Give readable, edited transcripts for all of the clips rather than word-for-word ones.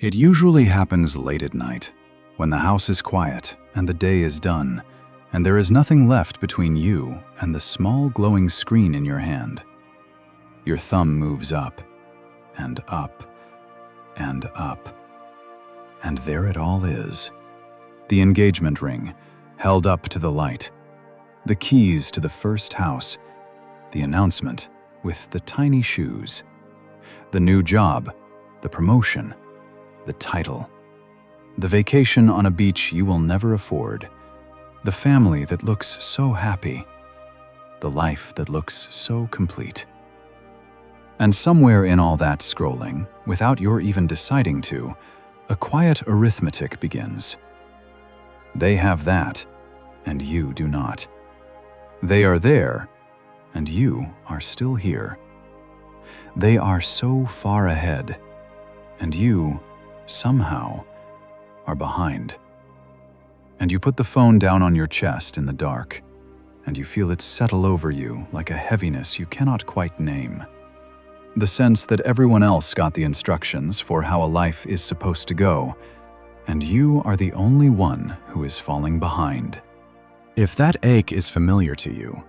It usually happens late at night, when the house is quiet and the day is done, and there is nothing left between you and the small glowing screen in your hand. Your thumb moves up, and up, and up. And there it all is. The engagement ring, held up to the light. The keys to the first house. The announcement with the tiny shoes. The new job, the promotion, the title. The vacation on a beach you will never afford. The family that looks so happy. The life that looks so complete. And somewhere in all that scrolling, without your even deciding to, a quiet arithmetic begins. They have that, and you do not. They are there, and you are still here. They are so far ahead, and you, somehow, are behind. And you put the phone down on your chest in the dark, and you feel it settle over you like a heaviness you cannot quite name. The sense that everyone else got the instructions for how a life is supposed to go, and you are the only one who is falling behind. If that ache is familiar to you,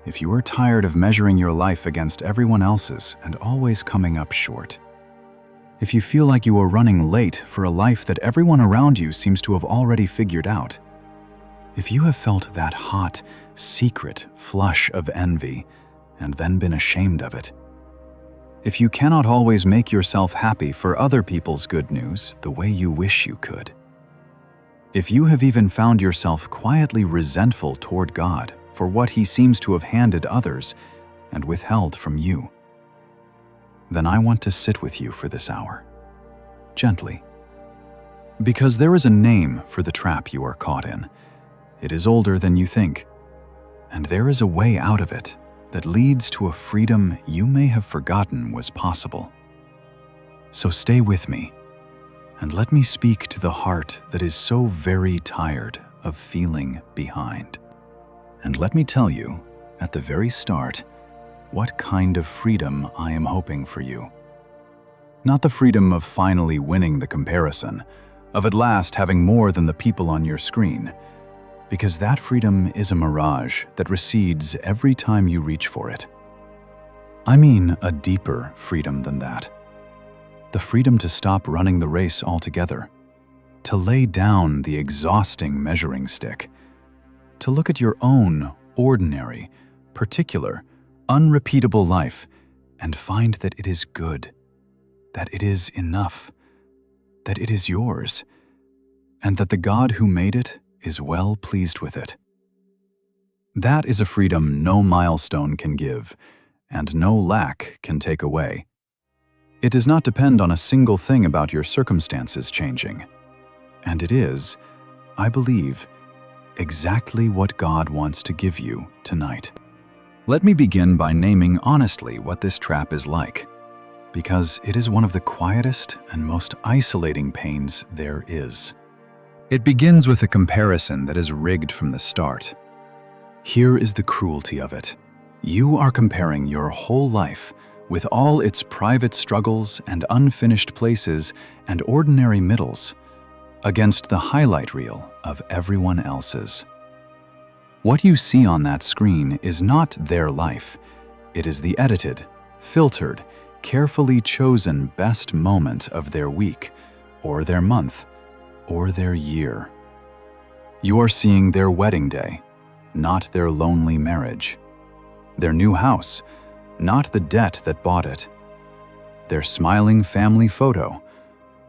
if you are tired of measuring your life against everyone else's and always coming up short, if you feel like you are running late for a life that everyone around you seems to have already figured out, if you have felt that hot, secret flush of envy and then been ashamed of it, if you cannot always make yourself happy for other people's good news the way you wish you could, if you have even found yourself quietly resentful toward God for what He seems to have handed others and withheld from you, then I want to sit with you for this hour, gently. Because there is a name for the trap you are caught in. It is older than you think, and there is a way out of it that leads to a freedom you may have forgotten was possible. So stay with me, and let me speak to the heart that is so very tired of feeling behind. And let me tell you, at the very start, what kind of freedom I am hoping for you. Not the freedom of finally winning the comparison, of at last having more than the people on your screen, because that freedom is a mirage that recedes every time you reach for it. I mean a deeper freedom than that. The freedom to stop running the race altogether, to lay down the exhausting measuring stick, to look at your own ordinary, particular, unrepeatable life and find that it is good, that it is enough, that it is yours, and that the God who made it is well pleased with it. That is a freedom no milestone can give, and no lack can take away. It does not depend on a single thing about your circumstances changing, and it is, I believe, exactly what God wants to give you tonight. Let me begin by naming honestly what this trap is like, because it is one of the quietest and most isolating pains there is. It begins with a comparison that is rigged from the start. Here is the cruelty of it. You are comparing your whole life, with all its private struggles and unfinished places and ordinary middles, against the highlight reel of everyone else's. What you see on that screen is not their life. It is the edited, filtered, carefully chosen best moment of their week, or their month, or their year. You are seeing their wedding day, not their lonely marriage. Their new house, not the debt that bought it. Their smiling family photo,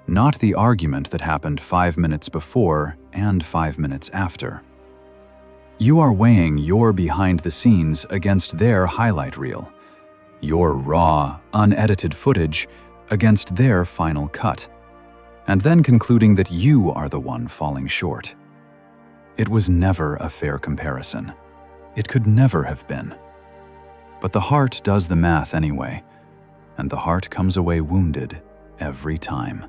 not the argument that happened 5 minutes before and 5 minutes after. You are weighing your behind the scenes against their highlight reel, your raw, unedited footage against their final cut, and then concluding that you are the one falling short. It was never a fair comparison. It could never have been. But the heart does the math anyway, and the heart comes away wounded every time.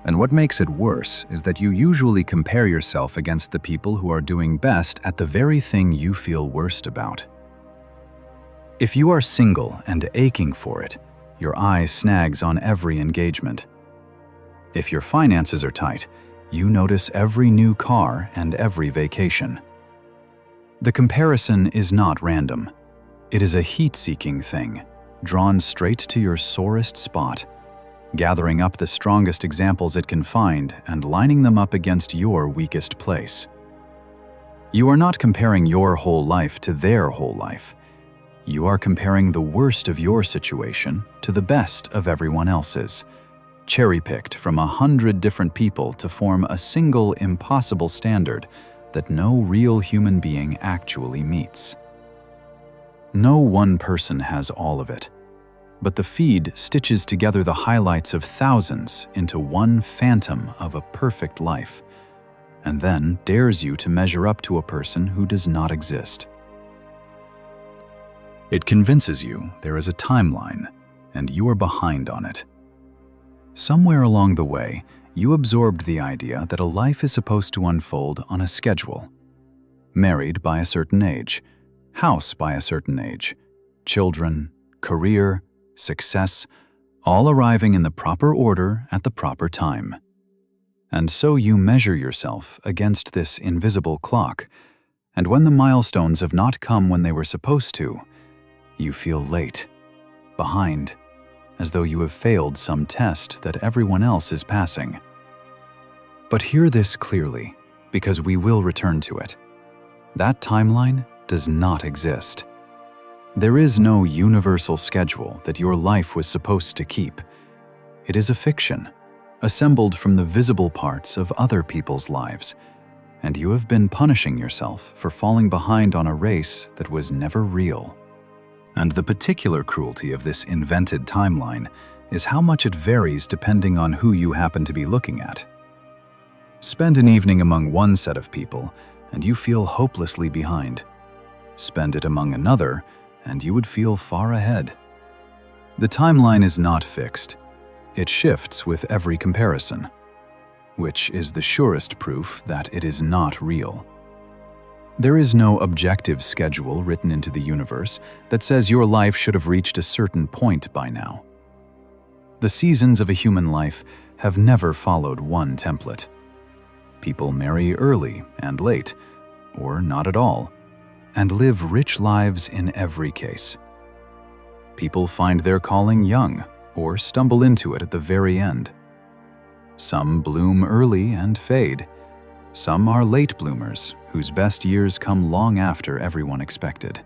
And what makes it worse is that you usually compare yourself against the people who are doing best at the very thing you feel worst about. If you are single and aching for it, Your eye snags on every engagement. If your finances are tight, you notice every new car and every vacation. The comparison is not random. It is a heat-seeking thing, drawn straight to your sorest spot, gathering up the strongest examples it can find and lining them up against your weakest place. You are not comparing your whole life to their whole life. You are comparing the worst of your situation to the best of everyone else's, cherry-picked from 100 different people to form a single impossible standard that no real human being actually meets. No one person has all of it, but the feed stitches together the highlights of thousands into one phantom of a perfect life, and then dares you to measure up to a person who does not exist. It convinces you there is a timeline, and you are behind on it. Somewhere along the way, you absorbed the idea that a life is supposed to unfold on a schedule. Married by a certain age, house by a certain age, children, career, success, all arriving in the proper order at the proper time. And so you measure yourself against this invisible clock, and when the milestones have not come when they were supposed to, you feel late, behind, as though you have failed some test that everyone else is passing. But hear this clearly, because we will return to it. That timeline does not exist. There is no universal schedule that your life was supposed to keep. It is a fiction, assembled from the visible parts of other people's lives, and you have been punishing yourself for falling behind on a race that was never real. And the particular cruelty of this invented timeline is how much it varies depending on who you happen to be looking at. Spend an evening among one set of people, and you feel hopelessly behind. Spend it among another, and you would feel far ahead. The timeline is not fixed. It shifts with every comparison, which is the surest proof that it is not real. There is no objective schedule written into the universe that says your life should have reached a certain point by now. The seasons of a human life have never followed one template. People marry early and late, or not at all, and live rich lives in every case. People find their calling young, or stumble into it at the very end. Some bloom early and fade. Some are late bloomers, whose best years come long after everyone expected.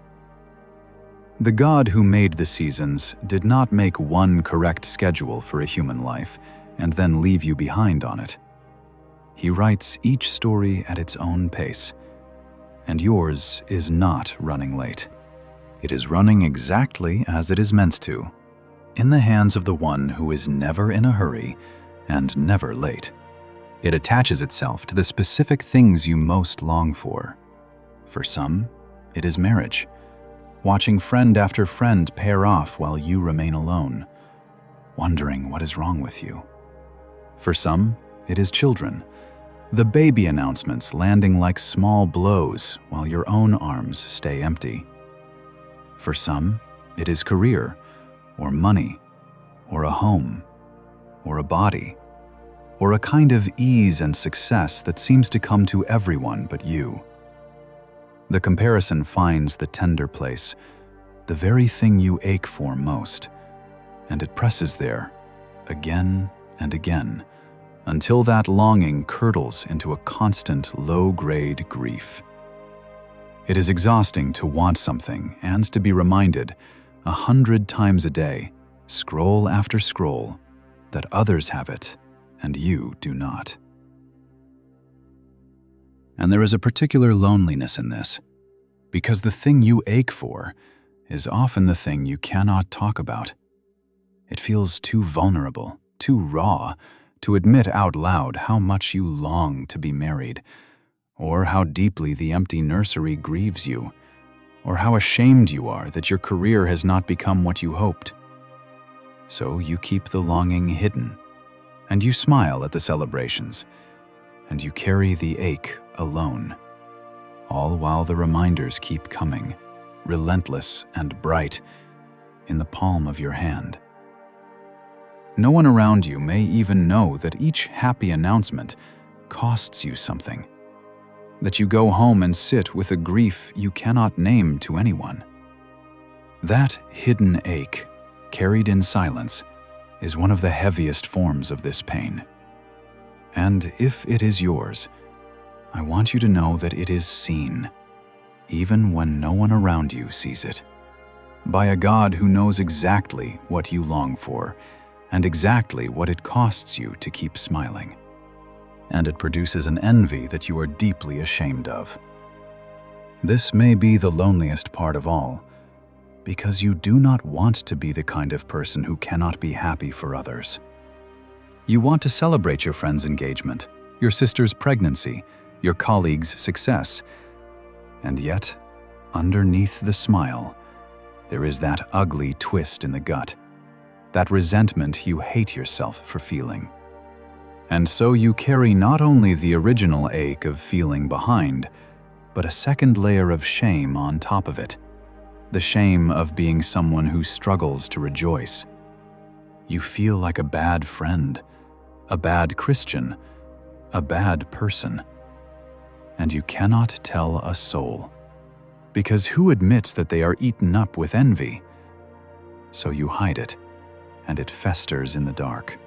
The God who made the seasons did not make one correct schedule for a human life and then leave you behind on it. He writes each story at its own pace, and yours is not running late. It is running exactly as it is meant to, in the hands of the one who is never in a hurry and never late. It attaches itself to the specific things you most long for. For some, it is marriage, watching friend after friend pair off while you remain alone, wondering what is wrong with you. For some, it is children, the baby announcements landing like small blows while your own arms stay empty. For some, it is career, or money, or a home, or a body, or a kind of ease and success that seems to come to everyone but you. The comparison finds the tender place, the very thing you ache for most, and it presses there, again and again, until that longing curdles into a constant low-grade grief. It is exhausting to want something and to be reminded 100 times a day, scroll after scroll, that others have it and you do not. And there is a particular loneliness in this, because the thing you ache for is often the thing you cannot talk about. It feels too vulnerable, too raw, to admit out loud how much you long to be married, or how deeply the empty nursery grieves you, or how ashamed you are that your career has not become what you hoped. So you keep the longing hidden, and you smile at the celebrations, and you carry the ache alone, all while the reminders keep coming, relentless and bright, in the palm of your hand. No one around you may even know that each happy announcement costs you something. That you go home and sit with a grief you cannot name to anyone. That hidden ache, carried in silence, is one of the heaviest forms of this pain. And if it is yours, I want you to know that it is seen, even when no one around you sees it, by a God who knows exactly what you long for and exactly what it costs you to keep smiling. And it produces an envy that you are deeply ashamed of. This may be the loneliest part of all, because you do not want to be the kind of person who cannot be happy for others. You want to celebrate your friend's engagement, your sister's pregnancy, your colleague's success, and yet, underneath the smile, there is that ugly twist in the gut, that resentment you hate yourself for feeling. And so you carry not only the original ache of feeling behind, but a second layer of shame on top of it. The shame of being someone who struggles to rejoice. You feel like a bad friend, a bad Christian, a bad person. And you cannot tell a soul. Because who admits that they are eaten up with envy? So you hide it, and it festers in the dark.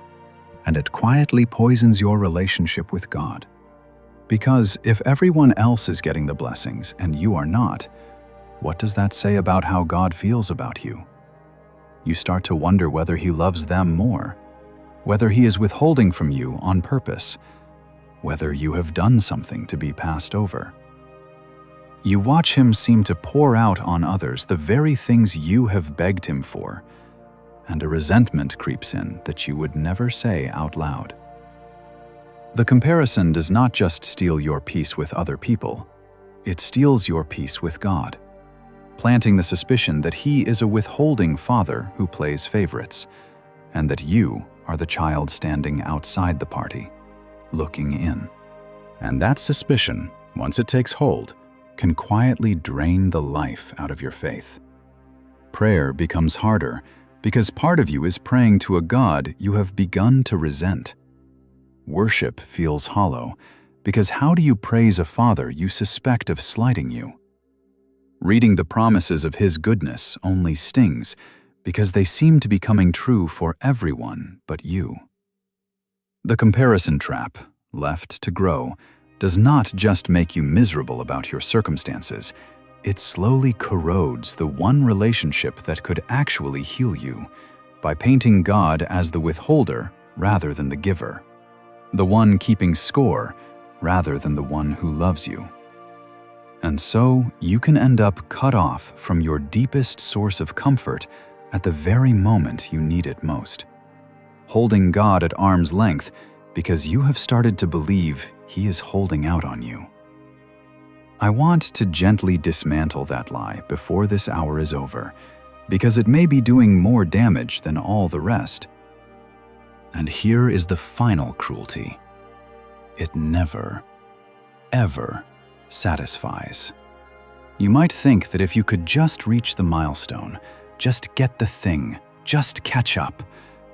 And it quietly poisons your relationship with God. Because if everyone else is getting the blessings and you are not, what does that say about how God feels about you? You start to wonder whether He loves them more, whether He is withholding from you on purpose, whether you have done something to be passed over. You watch Him seem to pour out on others the very things you have begged Him for, and a resentment creeps in that you would never say out loud. The comparison does not just steal your peace with other people, it steals your peace with God, planting the suspicion that He is a withholding father who plays favorites, and that you are the child standing outside the party, looking in. And that suspicion, once it takes hold, can quietly drain the life out of your faith. Prayer becomes harder because part of you is praying to a God you have begun to resent. Worship feels hollow because how do you praise a Father you suspect of slighting you? Reading the promises of His goodness only stings because they seem to be coming true for everyone but you. The comparison trap, left to grow, does not just make you miserable about your circumstances, it slowly corrodes the one relationship that could actually heal you by painting God as the withholder rather than the giver, the one keeping score rather than the one who loves you. And so you can end up cut off from your deepest source of comfort at the very moment you need it most, holding God at arm's length because you have started to believe He is holding out on you. I want to gently dismantle that lie before this hour is over, because it may be doing more damage than all the rest. And here is the final cruelty. It never, ever satisfies. You might think that if you could just reach the milestone, just get the thing, just catch up,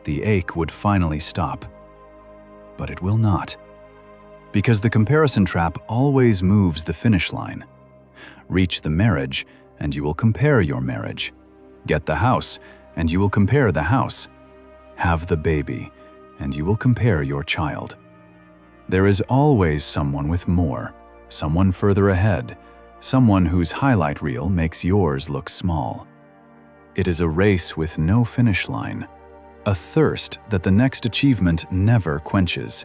the ache would finally stop. But it will not. Because the comparison trap always moves the finish line. Reach the marriage, and you will compare your marriage. Get the house, and you will compare the house. Have the baby, and you will compare your child. There is always someone with more, someone further ahead, someone whose highlight reel makes yours look small. It is a race with no finish line, a thirst that the next achievement never quenches,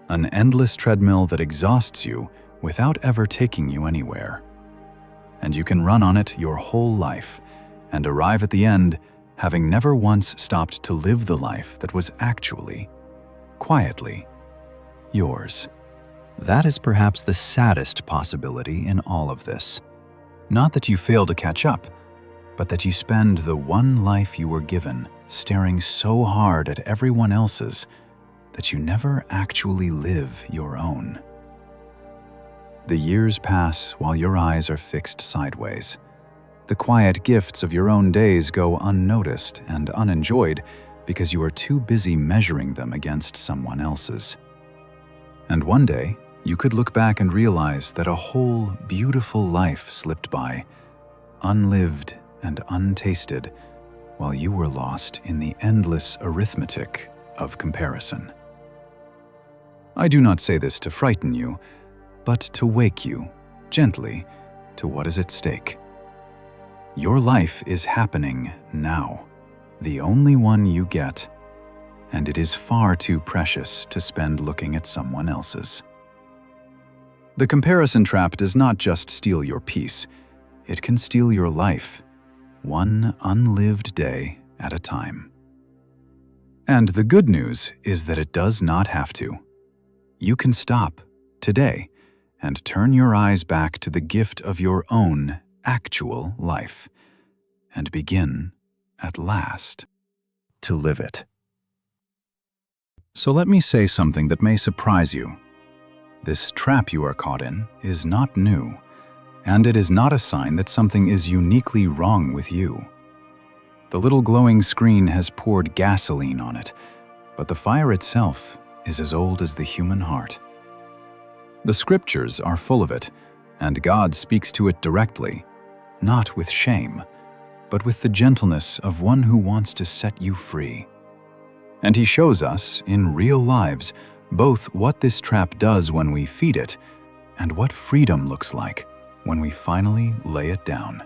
an endless treadmill that exhausts you without ever taking you anywhere. And you can run on it your whole life and arrive at the end having never once stopped to live the life that was actually, quietly, yours. That is perhaps the saddest possibility in all of this. Not that you fail to catch up, but that you spend the one life you were given staring so hard at everyone else's that you never actually live your own. The years pass while your eyes are fixed sideways. The quiet gifts of your own days go unnoticed and unenjoyed because you are too busy measuring them against someone else's. And one day, you could look back and realize that a whole beautiful life slipped by, unlived and untasted, while you were lost in the endless arithmetic of comparison. I do not say this to frighten you, but to wake you, gently, to what is at stake. Your life is happening now, the only one you get, and it is far too precious to spend looking at someone else's. The comparison trap does not just steal your peace, it can steal your life, one unlived day at a time. And the good news is that it does not have to. You can stop today and turn your eyes back to the gift of your own actual life and begin, at last, to live it. So let me say something that may surprise you. This trap you are caught in is not new, and it is not a sign that something is uniquely wrong with you. The little glowing screen has poured gasoline on it, but the fire itself is as old as the human heart. The scriptures are full of it, and God speaks to it directly, not with shame, but with the gentleness of one who wants to set you free. And He shows us, in real lives, both what this trap does when we feed it, and what freedom looks like when we finally lay it down.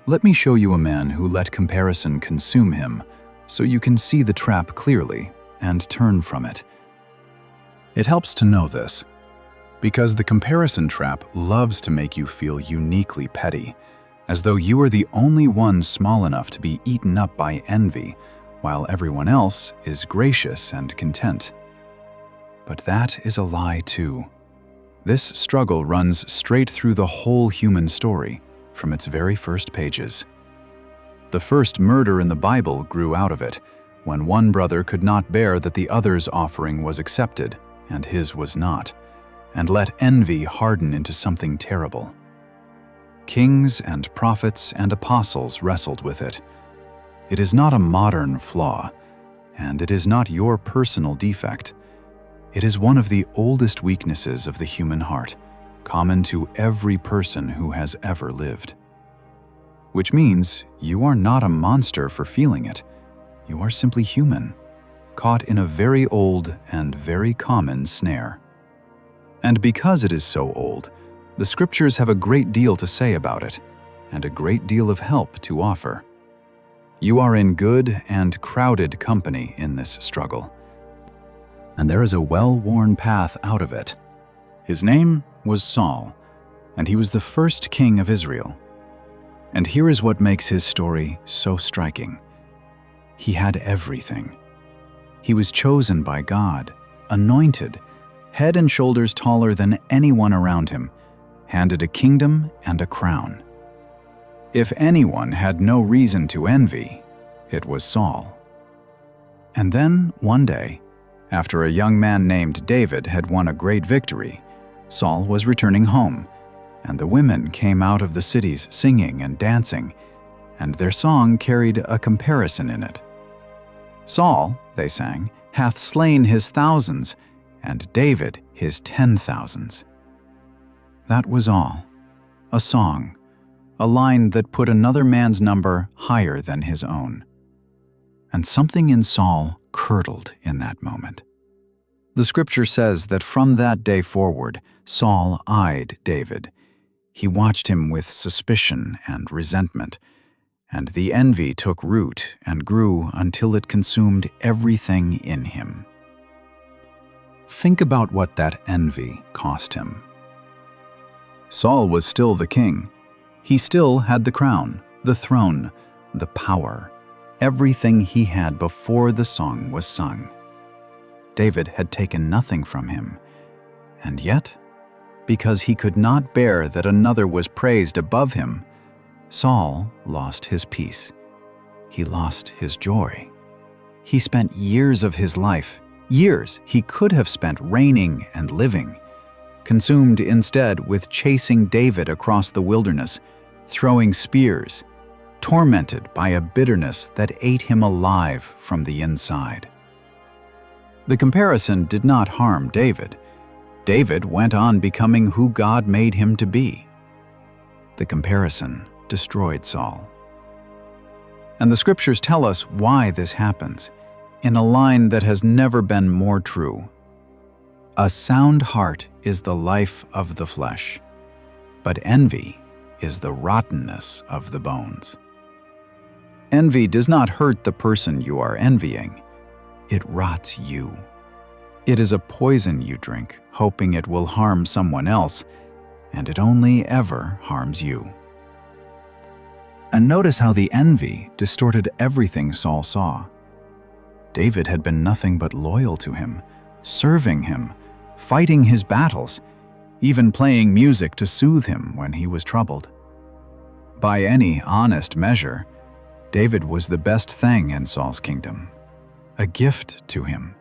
Let me show you a man who let comparison consume him, so you can see the trap clearly and turn from it. It helps to know this, because the comparison trap loves to make you feel uniquely petty, as though you are the only one small enough to be eaten up by envy, while everyone else is gracious and content. But that is a lie too. This struggle runs straight through the whole human story, from its very first pages. The first murder in the Bible grew out of it, when one brother could not bear that the other's offering was accepted, and his was not, and let envy harden into something terrible. Kings and prophets and apostles wrestled with it. It is not a modern flaw, and it is not your personal defect. It is one of the oldest weaknesses of the human heart, common to every person who has ever lived. Which means you are not a monster for feeling it. You are simply human, caught in a very old and very common snare. And because it is so old, the scriptures have a great deal to say about it, and a great deal of help to offer. You are in good and crowded company in this struggle, and there is a well-worn path out of it. His name was Saul, and he was the first king of Israel. And here is what makes his story so striking. He had everything. He was chosen by God, anointed, head and shoulders taller than anyone around him, handed a kingdom and a crown. If anyone had no reason to envy, it was Saul. And then, one day, after a young man named David had won a great victory, Saul was returning home, and the women came out of the cities singing and dancing, and their song carried a comparison in it. Saul, they sang, hath slain his thousands, and David his 10,000s. That was all. A song, a line that put another man's number higher than his own. And something in Saul curdled in that moment. The scripture says that from that day forward, Saul eyed David. He watched him with suspicion and resentment, and the envy took root and grew until it consumed everything in him. Think about what that envy cost him. Saul was still the king. He still had the crown, the throne, the power, everything he had before the song was sung. David had taken nothing from him, and yet, because he could not bear that another was praised above him, Saul lost his peace. He lost his joy. He spent years of his life, years he could have spent reigning and living, consumed instead with chasing David across the wilderness, throwing spears, tormented by a bitterness that ate him alive from the inside. The comparison did not harm David. David went on becoming who God made him to be. The comparison destroyed Saul. And the scriptures tell us why this happens, in a line that has never been more true. A sound heart is the life of the flesh, but envy is the rottenness of the bones. Envy does not hurt the person you are envying. It rots you. It is a poison you drink, hoping it will harm someone else, and it only ever harms you. And notice how the envy distorted everything Saul saw. David had been nothing but loyal to him, serving him, fighting his battles, even playing music to soothe him when he was troubled. By any honest measure, David was the best thing in Saul's kingdom, a gift to him.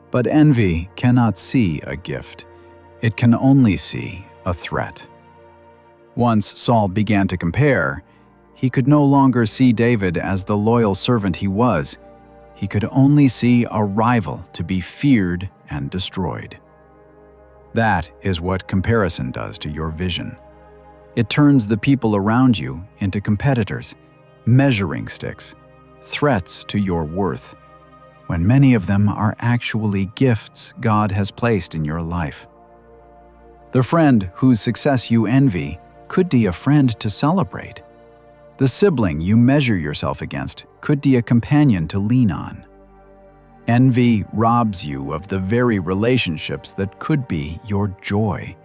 But envy cannot see a gift. It can only see a threat. Once Saul began to compare, he could no longer see David as the loyal servant he was. He could only see a rival to be feared and destroyed. That is what comparison does to your vision. It turns the people around you into competitors, measuring sticks, threats to your worth, when many of them are actually gifts God has placed in your life. The friend whose success you envy could be a friend to celebrate. The sibling you measure yourself against could be a companion to lean on. Envy robs you of the very relationships that could be your joy.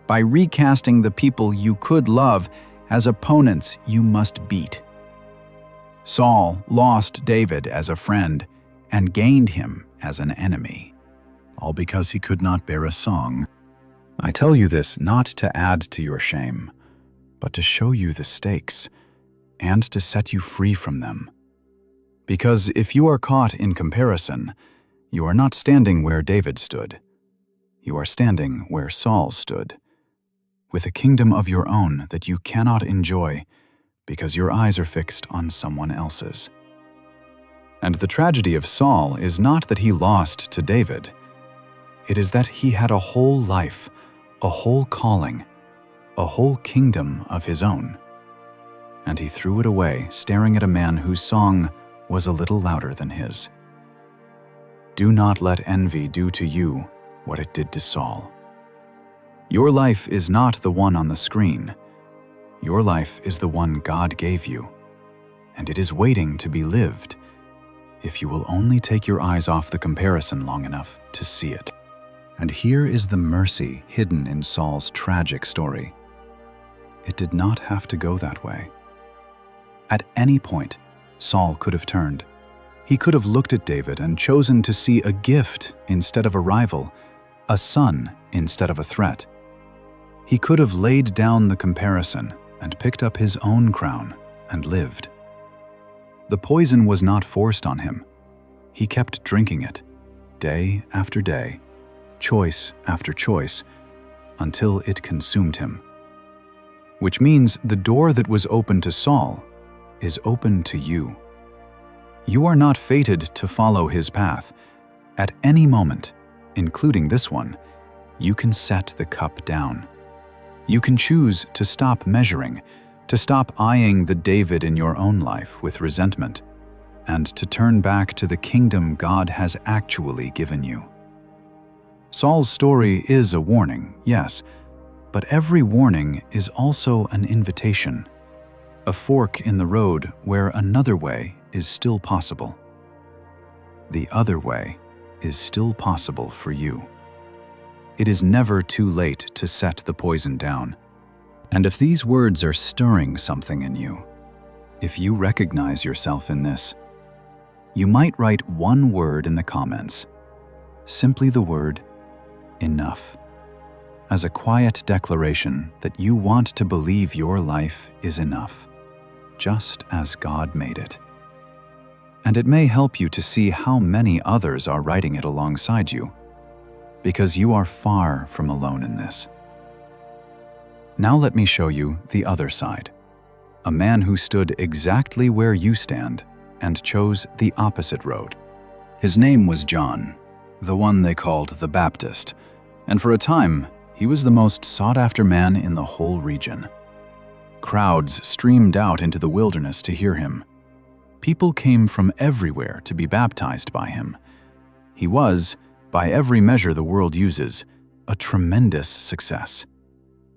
By recasting the people you could love as opponents you must beat. Saul lost David as a friend and gained him as an enemy, all because he could not bear a song. I tell you this not to add to your shame, but to show you the stakes and to set you free from them. Because if you are caught in comparison, you are not standing where David stood. You are standing where Saul stood, with a kingdom of your own that you cannot enjoy because your eyes are fixed on someone else's. And the tragedy of Saul is not that he lost to David. It is that he had a whole life, a whole calling, a whole kingdom of his own. And he threw it away, staring at a man whose song was a little louder than his. Do not let envy do to you what it did to Saul. Your life is not the one on the screen. Your life is the one God gave you, and it is waiting to be lived if you will only take your eyes off the comparison long enough to see it. And here is the mercy hidden in Saul's tragic story. It did not have to go that way. At any point, Saul could have turned. He could have looked at David and chosen to see a gift instead of a rival, a son instead of a threat. He could have laid down the comparison and picked up his own crown and lived. The poison was not forced on him. He kept drinking it, day after day, choice after choice, until it consumed him. Which means the door that was open to Saul is open to you. You are not fated to follow his path. At any moment, including this one, you can set the cup down. You can choose to stop measuring, to stop eyeing the David in your own life with resentment, and to turn back to the kingdom God has actually given you. Saul's story is a warning, yes, but every warning is also an invitation, a fork in the road where another way is still possible. The other way is still possible for you. It is never too late to set the poison down. And if these words are stirring something in you, if you recognize yourself in this, you might write one word in the comments, simply the word enough, as a quiet declaration that you want to believe your life is enough, just as God made it. And it may help you to see how many others are writing it alongside you, because you are far from alone in this. Now let me show you the other side. a man who stood exactly where you stand and chose the opposite road. His name was John, the one they called the Baptist, and for a time, he was the most sought-after man in the whole region. Crowds streamed out into the wilderness to hear him. People came from everywhere to be baptized by him. He was, by every measure the world uses, a tremendous success,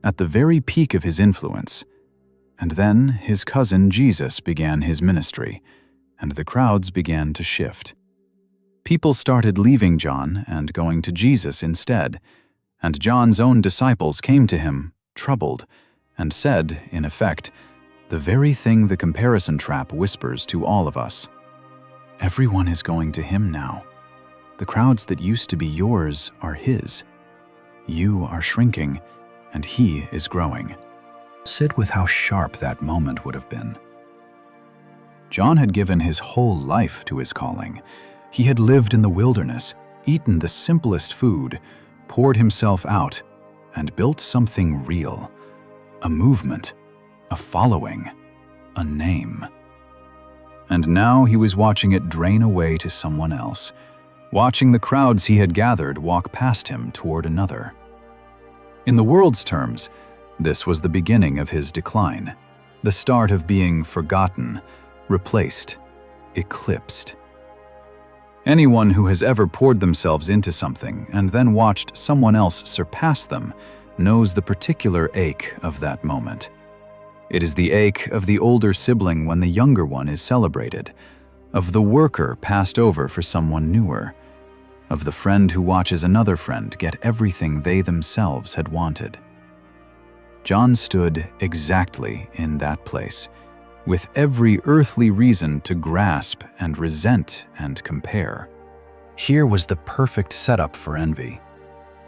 at the very peak of his influence. And then his cousin Jesus began his ministry, and the crowds began to shift. People started leaving John and going to Jesus instead, and John's own disciples came to him, troubled, and said, in effect, the very thing the comparison trap whispers to all of us. Everyone is going to him now. The crowds that used to be yours are his. You are shrinking, and he is growing. Sit with how sharp that moment would have been. John had given his whole life to his calling. He had lived in the wilderness, eaten the simplest food, poured himself out, and built something real. A movement, a following, a name. And now he was watching it drain away to someone else, watching the crowds he had gathered walk past him toward another. In the world's terms, this was the beginning of his decline, the start of being forgotten, replaced, eclipsed. Anyone who has ever poured themselves into something and then watched someone else surpass them knows the particular ache of that moment. It is the ache of the older sibling when the younger one is celebrated, of the worker passed over for someone newer, of the friend who watches another friend get everything they themselves had wanted. John stood exactly in that place, with every earthly reason to grasp and resent and compare. Here was the perfect setup for envy.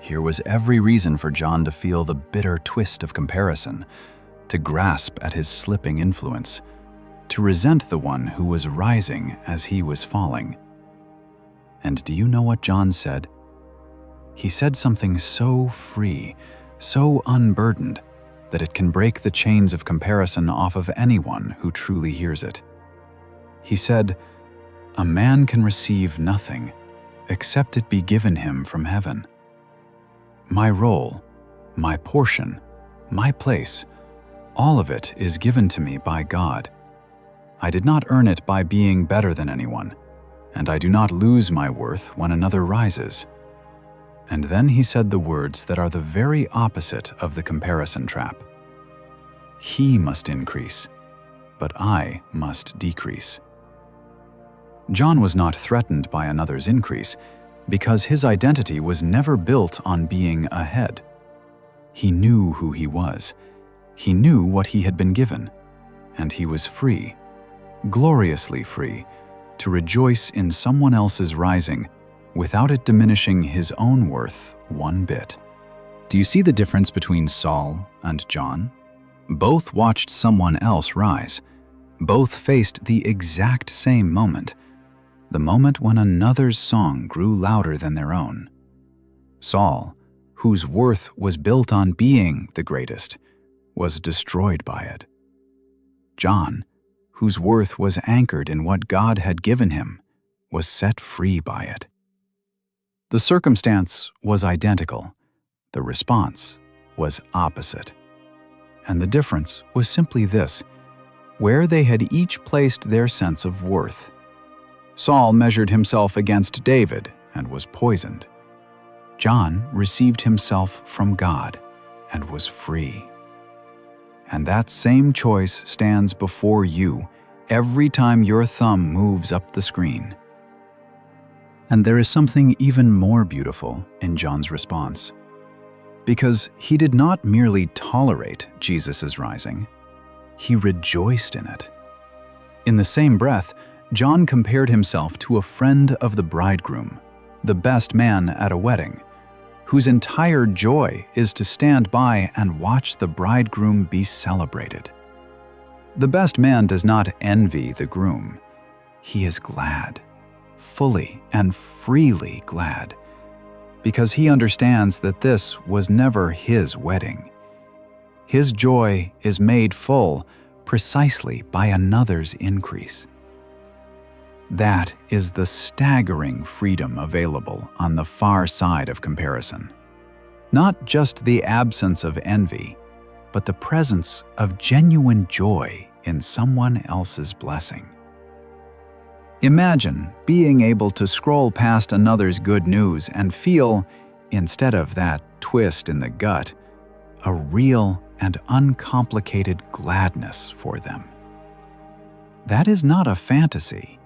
Here was every reason for John to feel the bitter twist of comparison, to grasp at his slipping influence, to resent the one who was rising as he was falling. And do you know what John said? He said something so free, so unburdened, that it can break the chains of comparison off of anyone who truly hears it. He said, "A man can receive nothing except it be given him from heaven." My role, my portion, my place, all of it is given to me by God. I did not earn it by being better than anyone, and I do not lose my worth when another rises. And then he said the words that are the very opposite of the comparison trap. He must increase, but I must decrease. John was not threatened by another's increase because his identity was never built on being ahead. He knew who he was. He knew what he had been given, and he was free, gloriously free, to rejoice in someone else's rising without it diminishing his own worth one bit. Do you see the difference between Saul and John? Both watched someone else rise. Both faced the exact same moment, the moment when another's song grew louder than their own. Saul, whose worth was built on being the greatest, was destroyed by it. John, whose worth was anchored in what God had given him, was set free by it. The circumstance was identical. The response was opposite. And the difference was simply this: where they had each placed their sense of worth. Saul measured himself against David and was poisoned. John received himself from God and was free. And that same choice stands before you every time your thumb moves up the screen. And there is something even more beautiful in John's response, because he did not merely tolerate Jesus' rising, he rejoiced in it. In the same breath, John compared himself to a friend of the bridegroom, the best man at a wedding, whose entire joy is to stand by and watch the bridegroom be celebrated. The best man does not envy the groom. He is glad, fully and freely glad, because he understands that this was never his wedding. His joy is made full precisely by another's increase. That is the staggering freedom available on the far side of comparison. Not just the absence of envy, but the presence of genuine joy in someone else's blessing. Imagine being able to scroll past another's good news and feel, instead of that twist in the gut, a real and uncomplicated gladness for them. That is not a fantasy.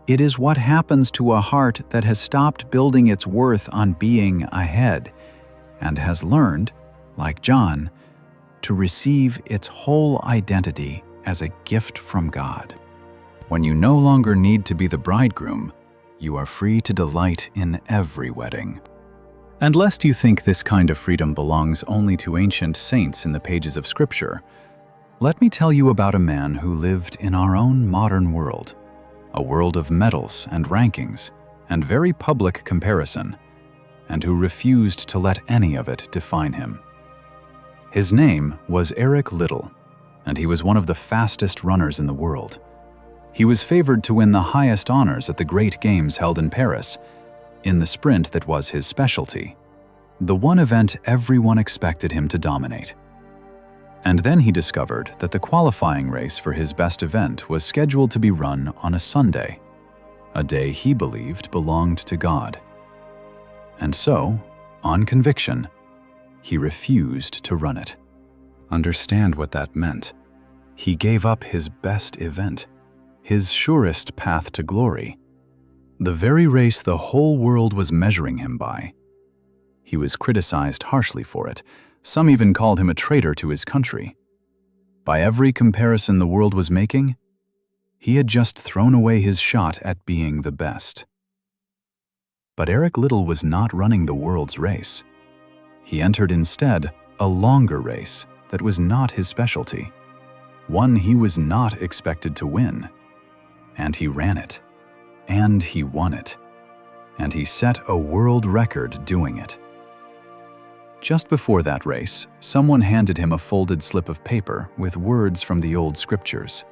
It is what happens to a heart that has stopped building its worth on being ahead and has learned, like John, to receive its whole identity as a gift from God. When you no longer need to be the bridegroom, you are free to delight in every wedding. And lest you think this kind of freedom belongs only to ancient saints in the pages of Scripture, let me tell you about a man who lived in our own modern world, a world of medals and rankings and very public comparison, and who refused to let any of it define him. His name was Eric Liddell, and he was one of the fastest runners in the world. He was favored to win the highest honors at the great games held in Paris, in the sprint that was his specialty, the one event everyone expected him to dominate. And then he discovered that the qualifying race for his best event was scheduled to be run on a Sunday, a day he believed belonged to God. And so, on conviction, he refused to run it. Understand what that meant. He gave up his best event, his surest path to glory, the very race the whole world was measuring him by. He was criticized harshly for it. Some even called him a traitor to his country. By every comparison the world was making, he had just thrown away his shot at being the best. But Eric Liddell was not running the world's race. He entered instead a longer race that was not his specialty, one he was not expected to win. And he ran it, and he won it, and he set a world record doing it. Just before that race, someone handed him a folded slip of paper with words from the old scriptures.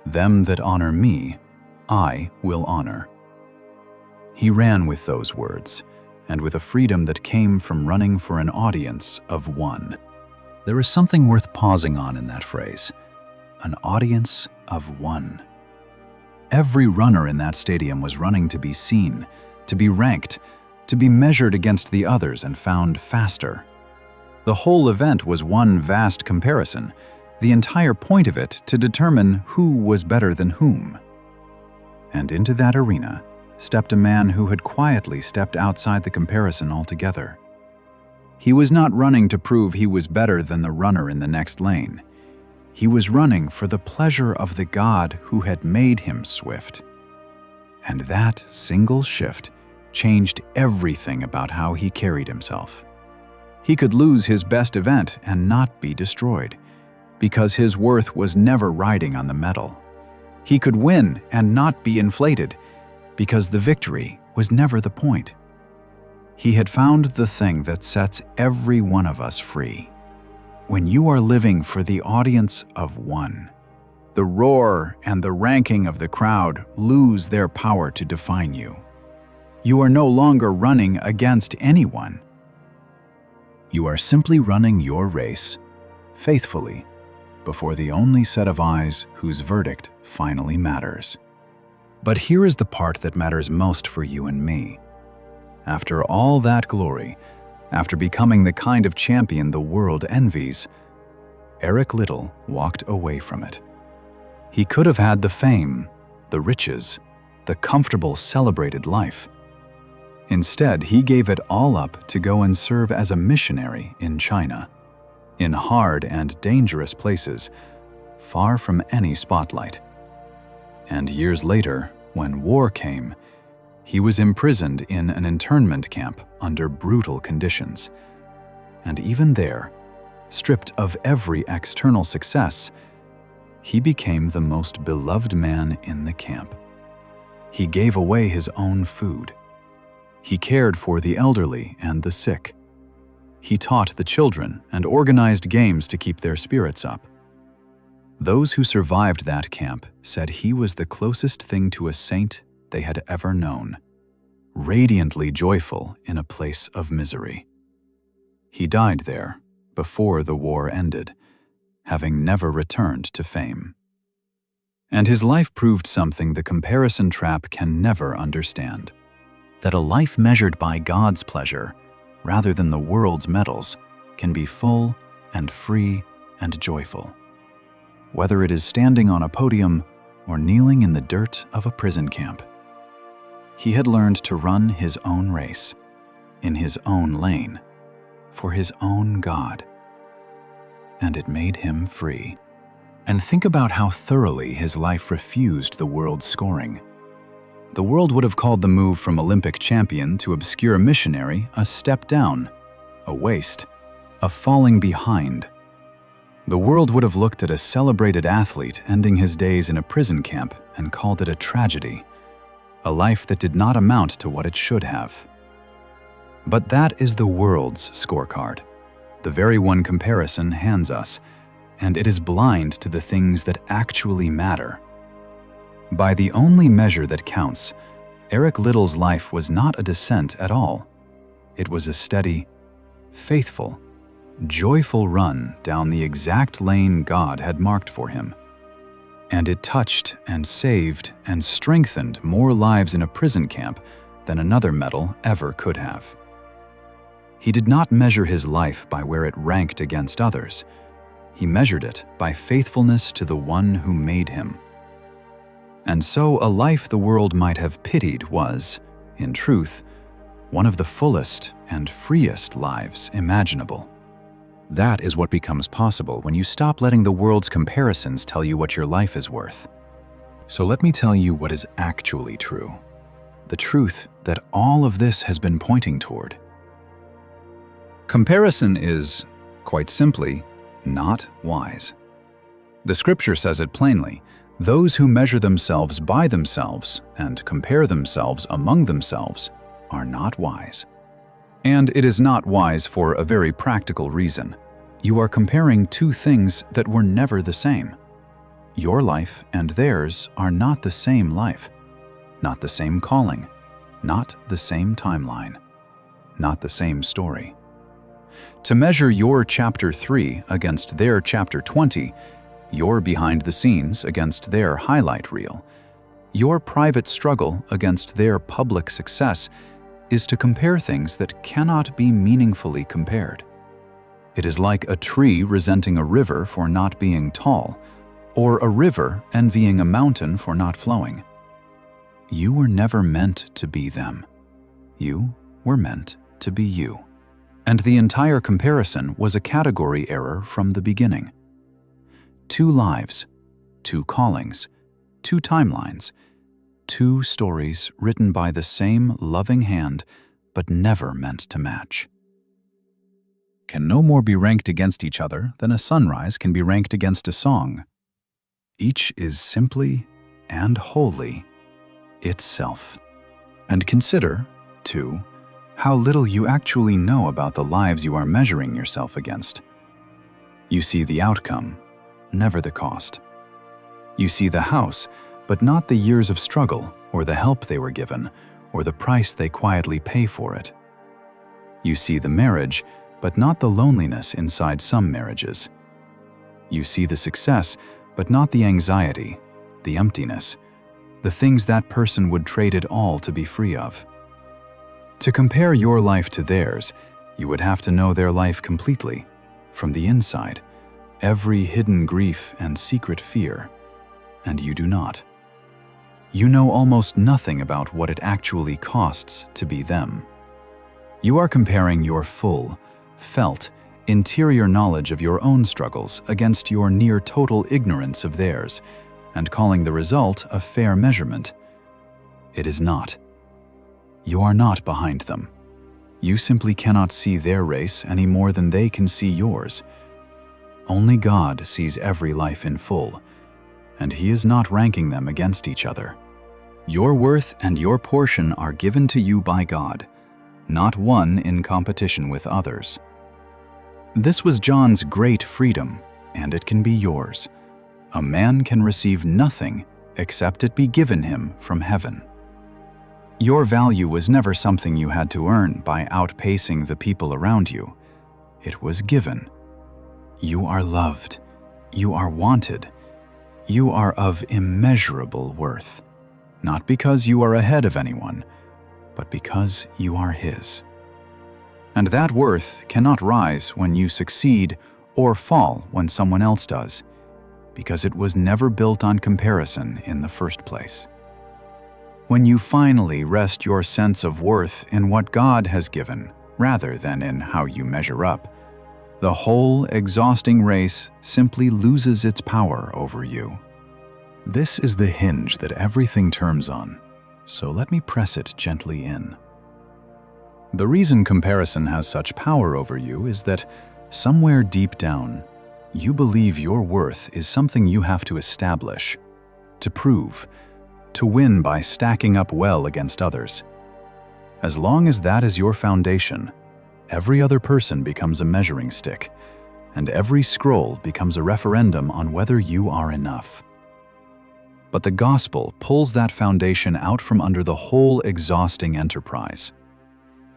"Them that honor me, I will honor." He ran with those words, and with a freedom that came from running for an audience of one. There is something worth pausing on in that phrase, an audience of one. Every runner in that stadium was running to be seen, to be ranked, to be measured against the others and found faster. The whole event was one vast comparison, the entire point of it to determine who was better than whom. And into that arena stepped a man who had quietly stepped outside the comparison altogether. He was not running to prove he was better than the runner in the next lane. He was running for the pleasure of the God who had made him swift. And that single shift changed everything about how he carried himself. He could lose his best event and not be destroyed, because his worth was never riding on the medal. He could win and not be inflated, because the victory was never the point. He had found the thing that sets every one of us free. When you are living for the audience of one, the roar and the ranking of the crowd lose their power to define you. You are no longer running against anyone. You are simply running your race, faithfully, before the only set of eyes whose verdict finally matters. But here is the part that matters most for you and me. After all that glory, after becoming the kind of champion the world envies, Eric Liddell walked away from it. He could have had the fame, the riches, the comfortable, celebrated life. Instead, he gave it all up to go and serve as a missionary in China, in hard and dangerous places, far from any spotlight. And years later, when war came, he was imprisoned in an internment camp under brutal conditions. And even there, stripped of every external success, he became the most beloved man in the camp. He gave away his own food. He cared for the elderly and the sick. He taught the children and organized games to keep their spirits up. Those who survived that camp said he was the closest thing to a saint they had ever known, radiantly joyful in a place of misery. He died there before the war ended, having never returned to fame. And his life proved something the comparison trap can never understand: that a life measured by God's pleasure, rather than the world's medals, can be full and free and joyful, whether it is standing on a podium or kneeling in the dirt of a prison camp. He had learned to run his own race, in his own lane, for his own God, and it made him free. And think about how thoroughly his life refused the world's scoring. The world would have called the move from Olympic champion to obscure missionary a step down, a waste, a falling behind. The world would have looked at a celebrated athlete ending his days in a prison camp and called it a tragedy, a life that did not amount to what it should have. But that is the world's scorecard, the very one comparison hands us, and it is blind to the things that actually matter. By the only measure that counts, Eric Liddell's life was not a descent at all. It was a steady, faithful, joyful run down the exact lane God had marked for him. And it touched and saved and strengthened more lives in a prison camp than another medal ever could have. He did not measure his life by where it ranked against others. He measured it by faithfulness to the one who made him. And so a life the world might have pitied was, in truth, one of the fullest and freest lives imaginable. That is what becomes possible when you stop letting the world's comparisons tell you what your life is worth. So let me tell you what is actually true, the truth that all of this has been pointing toward. Comparison is, quite simply, not wise. The scripture says it plainly: those who measure themselves by themselves and compare themselves among themselves are not wise. And it is not wise for a very practical reason. You are comparing two things that were never the same. Your life and theirs are not the same life, not the same calling, not the same timeline, not the same story. To measure your chapter 3 against their chapter 20, your behind the scenes against their highlight reel, your private struggle against their public success, is to compare things that cannot be meaningfully compared. It is like a tree resenting a river for not being tall, or a river envying a mountain for not flowing. You were never meant to be them. You were meant to be you. And the entire comparison was a category error from the beginning. Two lives, two callings, two timelines, two stories written by the same loving hand, but never meant to match. Can no more be ranked against each other than a sunrise can be ranked against a song. Each is simply and wholly itself. And consider, too, how little you actually know about the lives you are measuring yourself against. You see the outcome, never the cost. You see the house, but not the years of struggle, or the help they were given, or the price they quietly pay for it. You see the marriage, but not the loneliness inside some marriages. You see the success, but not the anxiety, the emptiness, the things that person would trade it all to be free of. To compare your life to theirs, you would have to know their life completely, from the inside, every hidden grief and secret fear, and you do not. You know almost nothing about what it actually costs to be them. You are comparing your full, felt, interior knowledge of your own struggles against your near total ignorance of theirs, and calling the result a fair measurement. It is not. You are not behind them. You simply cannot see their race any more than they can see yours. Only God sees every life in full, and He is not ranking them against each other. Your worth and your portion are given to you by God, not one in competition with others. This was John's great freedom, and it can be yours. A man can receive nothing except it be given him from heaven. Your value was never something you had to earn by outpacing the people around you. It was given. You are loved. You are wanted. You are of immeasurable worth, not because you are ahead of anyone, but because you are His. And that worth cannot rise when you succeed or fall when someone else does, because it was never built on comparison in the first place. When you finally rest your sense of worth in what God has given, rather than in how you measure up, the whole exhausting race simply loses its power over you. This is the hinge that everything turns on, so let me press it gently in. The reason comparison has such power over you is that somewhere deep down, you believe your worth is something you have to establish, to prove, to win by stacking up well against others. As long as that is your foundation, every other person becomes a measuring stick, and every scroll becomes a referendum on whether you are enough. But the gospel pulls that foundation out from under the whole exhausting enterprise.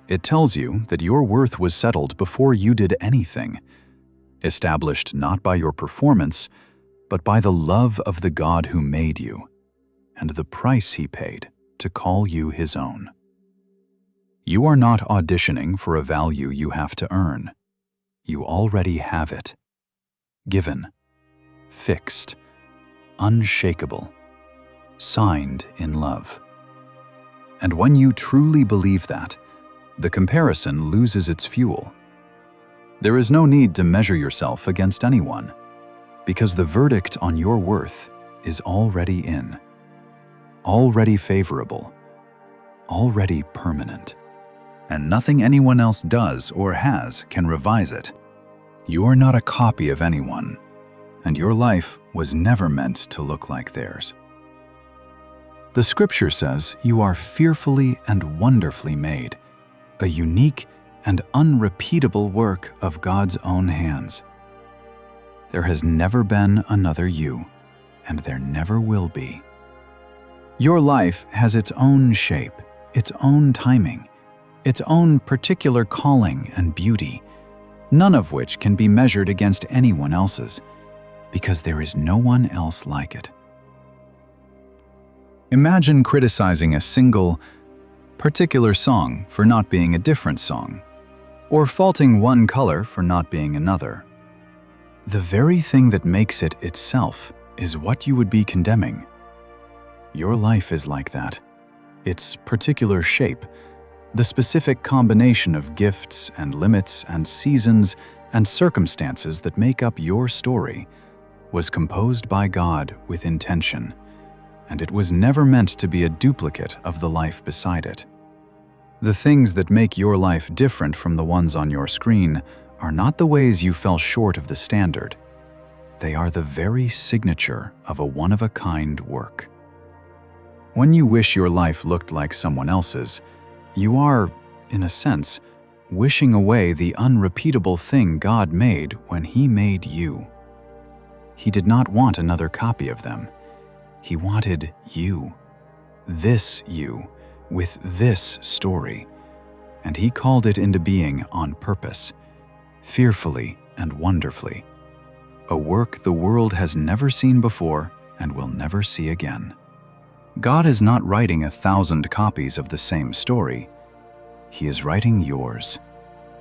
It tells you that your worth was settled before you did anything, established not by your performance, but by the love of the God who made you, and the price He paid to call you His own. You are not auditioning for a value you have to earn. You already have it. Given, fixed, unshakable, signed in love. And when you truly believe that, the comparison loses its fuel. There is no need to measure yourself against anyone, because the verdict on your worth is already in, already favorable, already permanent, and nothing anyone else does or has can revise it. You are not a copy of anyone, and your life was never meant to look like theirs. The Scripture says you are fearfully and wonderfully made, a unique and unrepeatable work of God's own hands. There has never been another you, and there never will be. Your life has its own shape, its own timing, its own particular calling and beauty, none of which can be measured against anyone else's, because there is no one else like it. Imagine criticizing a single, particular song for not being a different song, or faulting one color for not being another. The very thing that makes it itself is what you would be condemning. Your life is like that. Its particular shape, the specific combination of gifts and limits and seasons and circumstances that make up your story, was composed by God with intention, and it was never meant to be a duplicate of the life beside it. The things that make your life different from the ones on your screen are not the ways you fell short of the standard. They are the very signature of a one-of-a-kind work. When you wish your life looked like someone else's, you are, in a sense, wishing away the unrepeatable thing God made when He made you. He did not want another copy of them. He wanted you, this you, with this story, and He called it into being on purpose, fearfully and wonderfully, a work the world has never seen before and will never see again. God is not writing 1,000 copies of the same story. He is writing yours,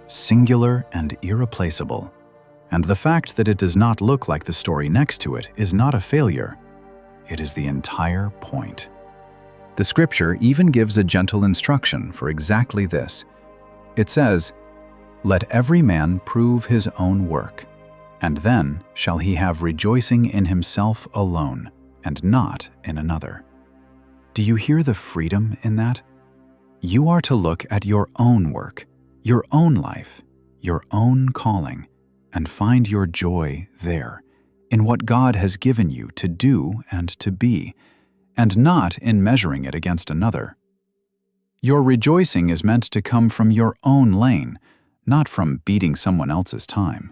singular and irreplaceable, and the fact that it does not look like the story next to it is not a failure. It is the entire point. The Scripture even gives a gentle instruction for exactly this. It says, "Let every man prove his own work, and then shall he have rejoicing in himself alone, and not in another." Do you hear the freedom in that? You are to look at your own work, your own life, your own calling, and find your joy there, in what God has given you to do and to be, and not in measuring it against another. Your rejoicing is meant to come from your own lane, not from beating someone else's time.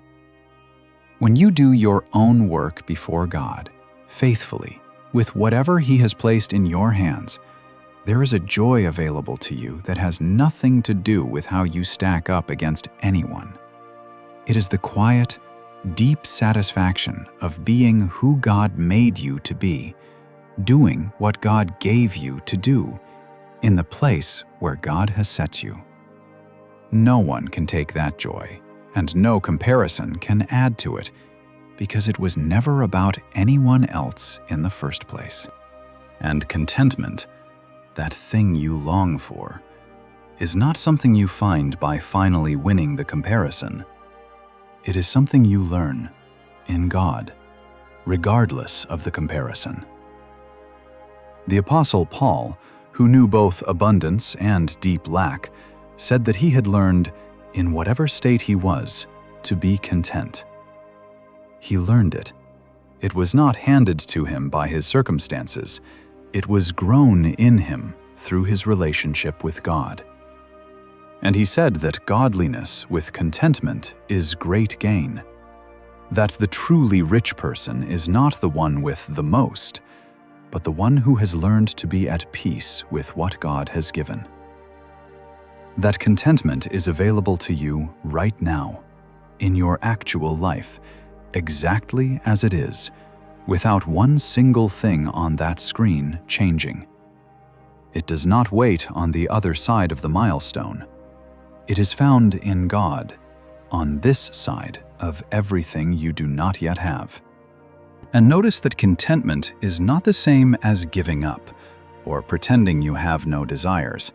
When you do your own work before God, faithfully, with whatever He has placed in your hands, there is a joy available to you that has nothing to do with how you stack up against anyone. It is the quiet, deep satisfaction of being who God made you to be, doing what God gave you to do, in the place where God has set you. No one can take that joy, and no comparison can add to it, because it was never about anyone else in the first place. And contentment, that thing you long for, is not something you find by finally winning the comparison. It is something you learn in God, regardless of the comparison. The Apostle Paul, who knew both abundance and deep lack, said that he had learned, in whatever state he was, to be content. He learned it. It was not handed to him by his circumstances. It was grown in him through his relationship with God. And he said that godliness with contentment is great gain. That the truly rich person is not the one with the most, but the one who has learned to be at peace with what God has given. That contentment is available to you right now, in your actual life, exactly as it is, without one single thing on that screen changing. It does not wait on the other side of the milestone. It is found in God, on this side of everything you do not yet have. And notice that contentment is not the same as giving up, or pretending you have no desires,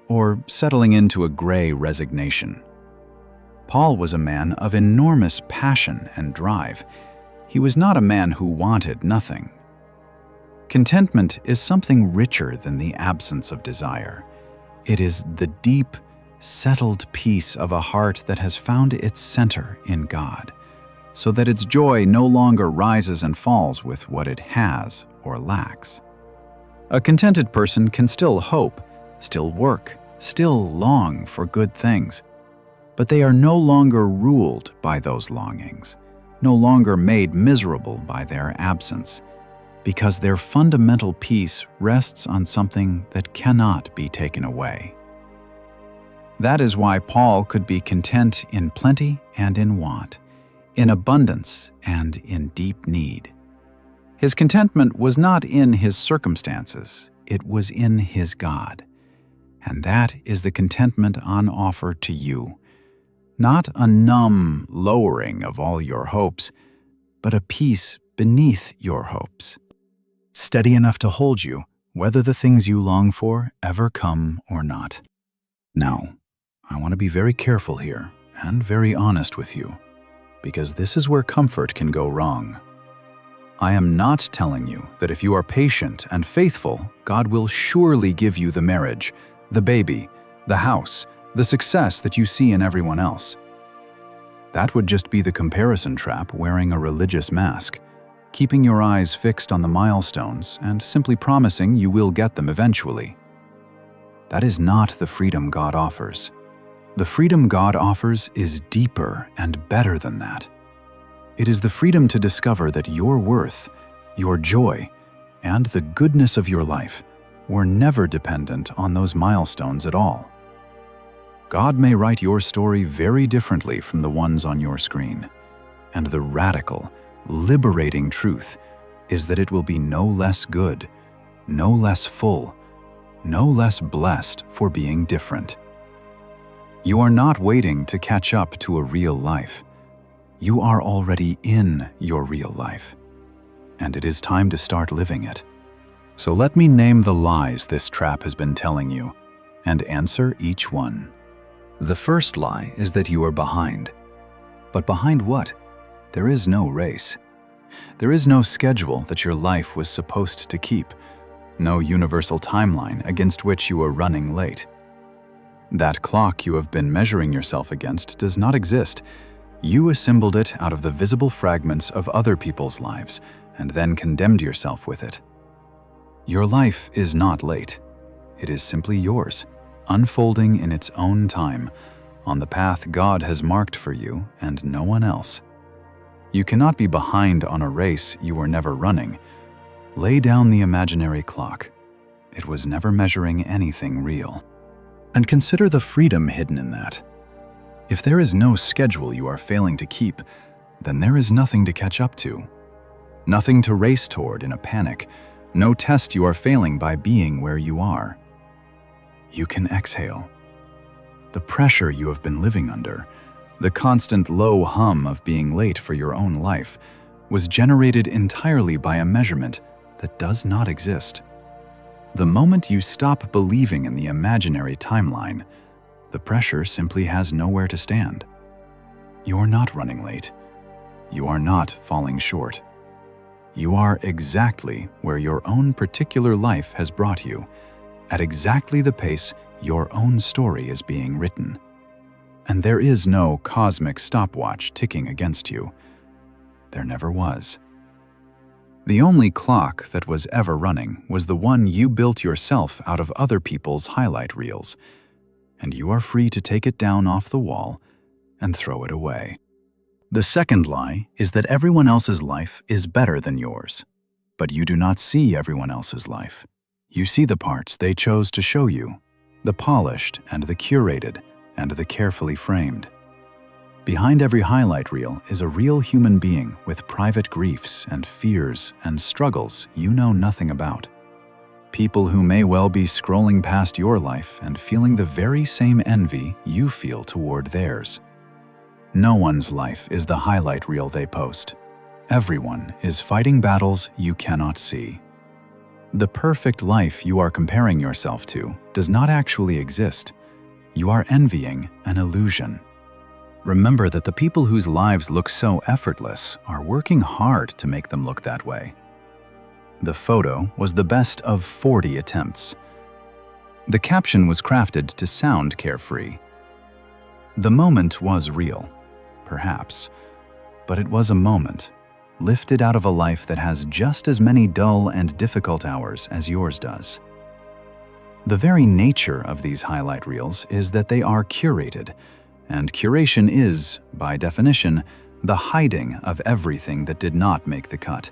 or settling into a gray resignation. Paul was a man of enormous passion and drive. He was not a man who wanted nothing. Contentment is something richer than the absence of desire. It is the deep, settled peace of a heart that has found its center in God, so that its joy no longer rises and falls with what it has or lacks. A contented person can still hope, still work, still long for good things, but they are no longer ruled by those longings, no longer made miserable by their absence, because their fundamental peace rests on something that cannot be taken away. That is why Paul could be content in plenty and in want, in abundance and in deep need. His contentment was not in his circumstances, it was in his God. And that is the contentment on offer to you. Not a numb lowering of all your hopes, but a peace beneath your hopes, steady enough to hold you, whether the things you long for ever come or not. Now, I want to be very careful here and very honest with you, because this is where comfort can go wrong. I am not telling you that if you are patient and faithful, God will surely give you the marriage, the baby, the house, the success that you see in everyone else. That would just be the comparison trap wearing a religious mask, keeping your eyes fixed on the milestones and simply promising you will get them eventually. That is not the freedom God offers. The freedom God offers is deeper and better than that. It is the freedom to discover that your worth, your joy, and the goodness of your life were never dependent on those milestones at all. God may write your story very differently from the ones on your screen, and the radical, liberating truth is that it will be no less good, no less full, no less blessed for being different. You are not waiting to catch up to a real life. You are already in your real life, and it is time to start living it. So let me name the lies this trap has been telling you, and answer each one. The first lie is that you are behind. But behind what? There is no race. There is no schedule that your life was supposed to keep, no universal timeline against which you are running late. That clock you have been measuring yourself against does not exist. You assembled it out of the visible fragments of other people's lives and then condemned yourself with it. Your life is not late. It is simply yours, unfolding in its own time, on the path God has marked for you and no one else. You cannot be behind on a race you were never running, Lay down the imaginary clock. It was never measuring anything real. And consider the freedom hidden in that. If there is no schedule you are failing to keep, then there is nothing to catch up to. Nothing to race toward in a panic. No test you are failing by being where you are. You can exhale. The pressure you have been living under, the constant low hum of being late for your own life, was generated entirely by a measurement that does not exist. The moment you stop believing in the imaginary timeline, the pressure simply has nowhere to stand. You're not running late. You are not falling short. You are exactly where your own particular life has brought you, at exactly the pace your own story is being written. And there is no cosmic stopwatch ticking against you. There never was. The only clock that was ever running was the one you built yourself out of other people's highlight reels, and you are free to take it down off the wall and throw it away. The second lie is that everyone else's life is better than yours, but you do not see everyone else's life. You see the parts they chose to show you, the polished and the curated and the carefully framed. Behind every highlight reel is a real human being with private griefs and fears and struggles you know nothing about. People who may well be scrolling past your life and feeling the very same envy you feel toward theirs. No one's life is the highlight reel they post. Everyone is fighting battles you cannot see. The perfect life you are comparing yourself to does not actually exist. You are envying an illusion. Remember that the people whose lives look so effortless are working hard to make them look that way. The photo was the best of 40 attempts. The caption was crafted to sound carefree. The moment was real, perhaps, but it was a moment, lifted out of a life that has just as many dull and difficult hours as yours does. The very nature of these highlight reels is that they are curated, and curation is, by definition, the hiding of everything that did not make the cut.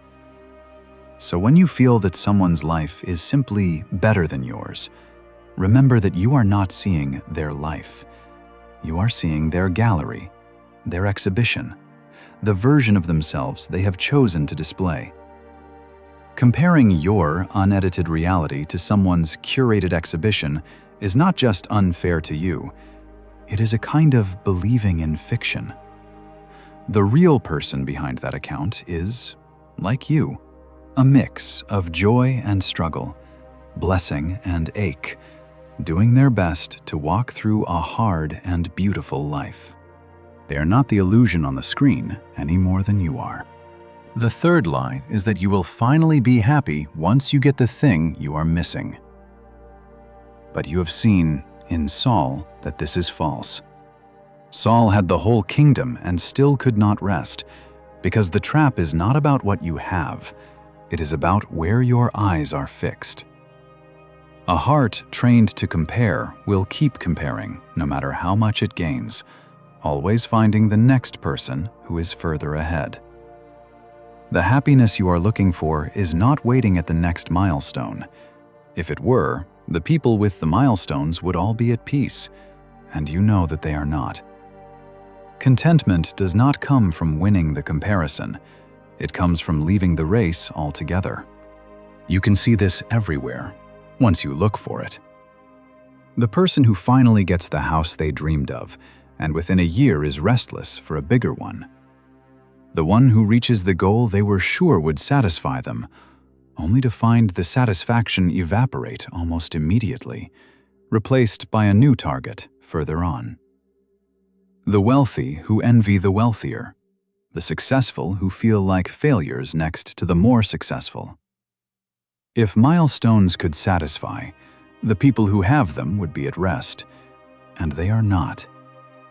So when you feel that someone's life is simply better than yours, remember that you are not seeing their life. You are seeing their gallery, their exhibition, the version of themselves they have chosen to display. Comparing your unedited reality to someone's curated exhibition is not just unfair to you, it is a kind of believing in fiction. The real person behind that account is, like you, a mix of joy and struggle, blessing and ache, doing their best to walk through a hard and beautiful life. They are not the illusion on the screen any more than you are. The third lie is that you will finally be happy once you get the thing you are missing. But you have seen in Saul that this is false. Saul had the whole kingdom and still could not rest, because the trap is not about what you have, it is about where your eyes are fixed. A heart trained to compare will keep comparing no matter how much it gains, always finding the next person who is further ahead. The happiness you are looking for is not waiting at the next milestone. If it were, the people with the milestones would all be at peace, and you know that they are not. Contentment does not come from winning the comparison. It comes from leaving the race altogether. You can see this everywhere, once you look for it. The person who finally gets the house they dreamed of, and within a year is restless for a bigger one. The one who reaches the goal they were sure would satisfy them, only to find the satisfaction evaporate almost immediately, replaced by a new target further on. The wealthy who envy the wealthier, the successful who feel like failures next to the more successful. If milestones could satisfy, the people who have them would be at rest, and they are not,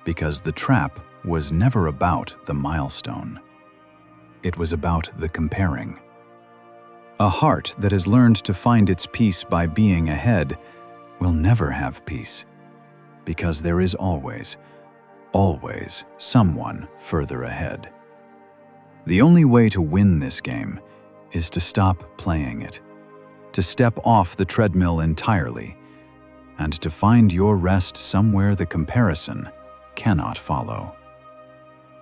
because the trap was never about the milestone. It was about the comparing. A heart that has learned to find its peace by being ahead will never have peace, because there is always someone further ahead. The only way to win this game is to stop playing it, to step off the treadmill entirely, and to find your rest somewhere the comparison cannot follow.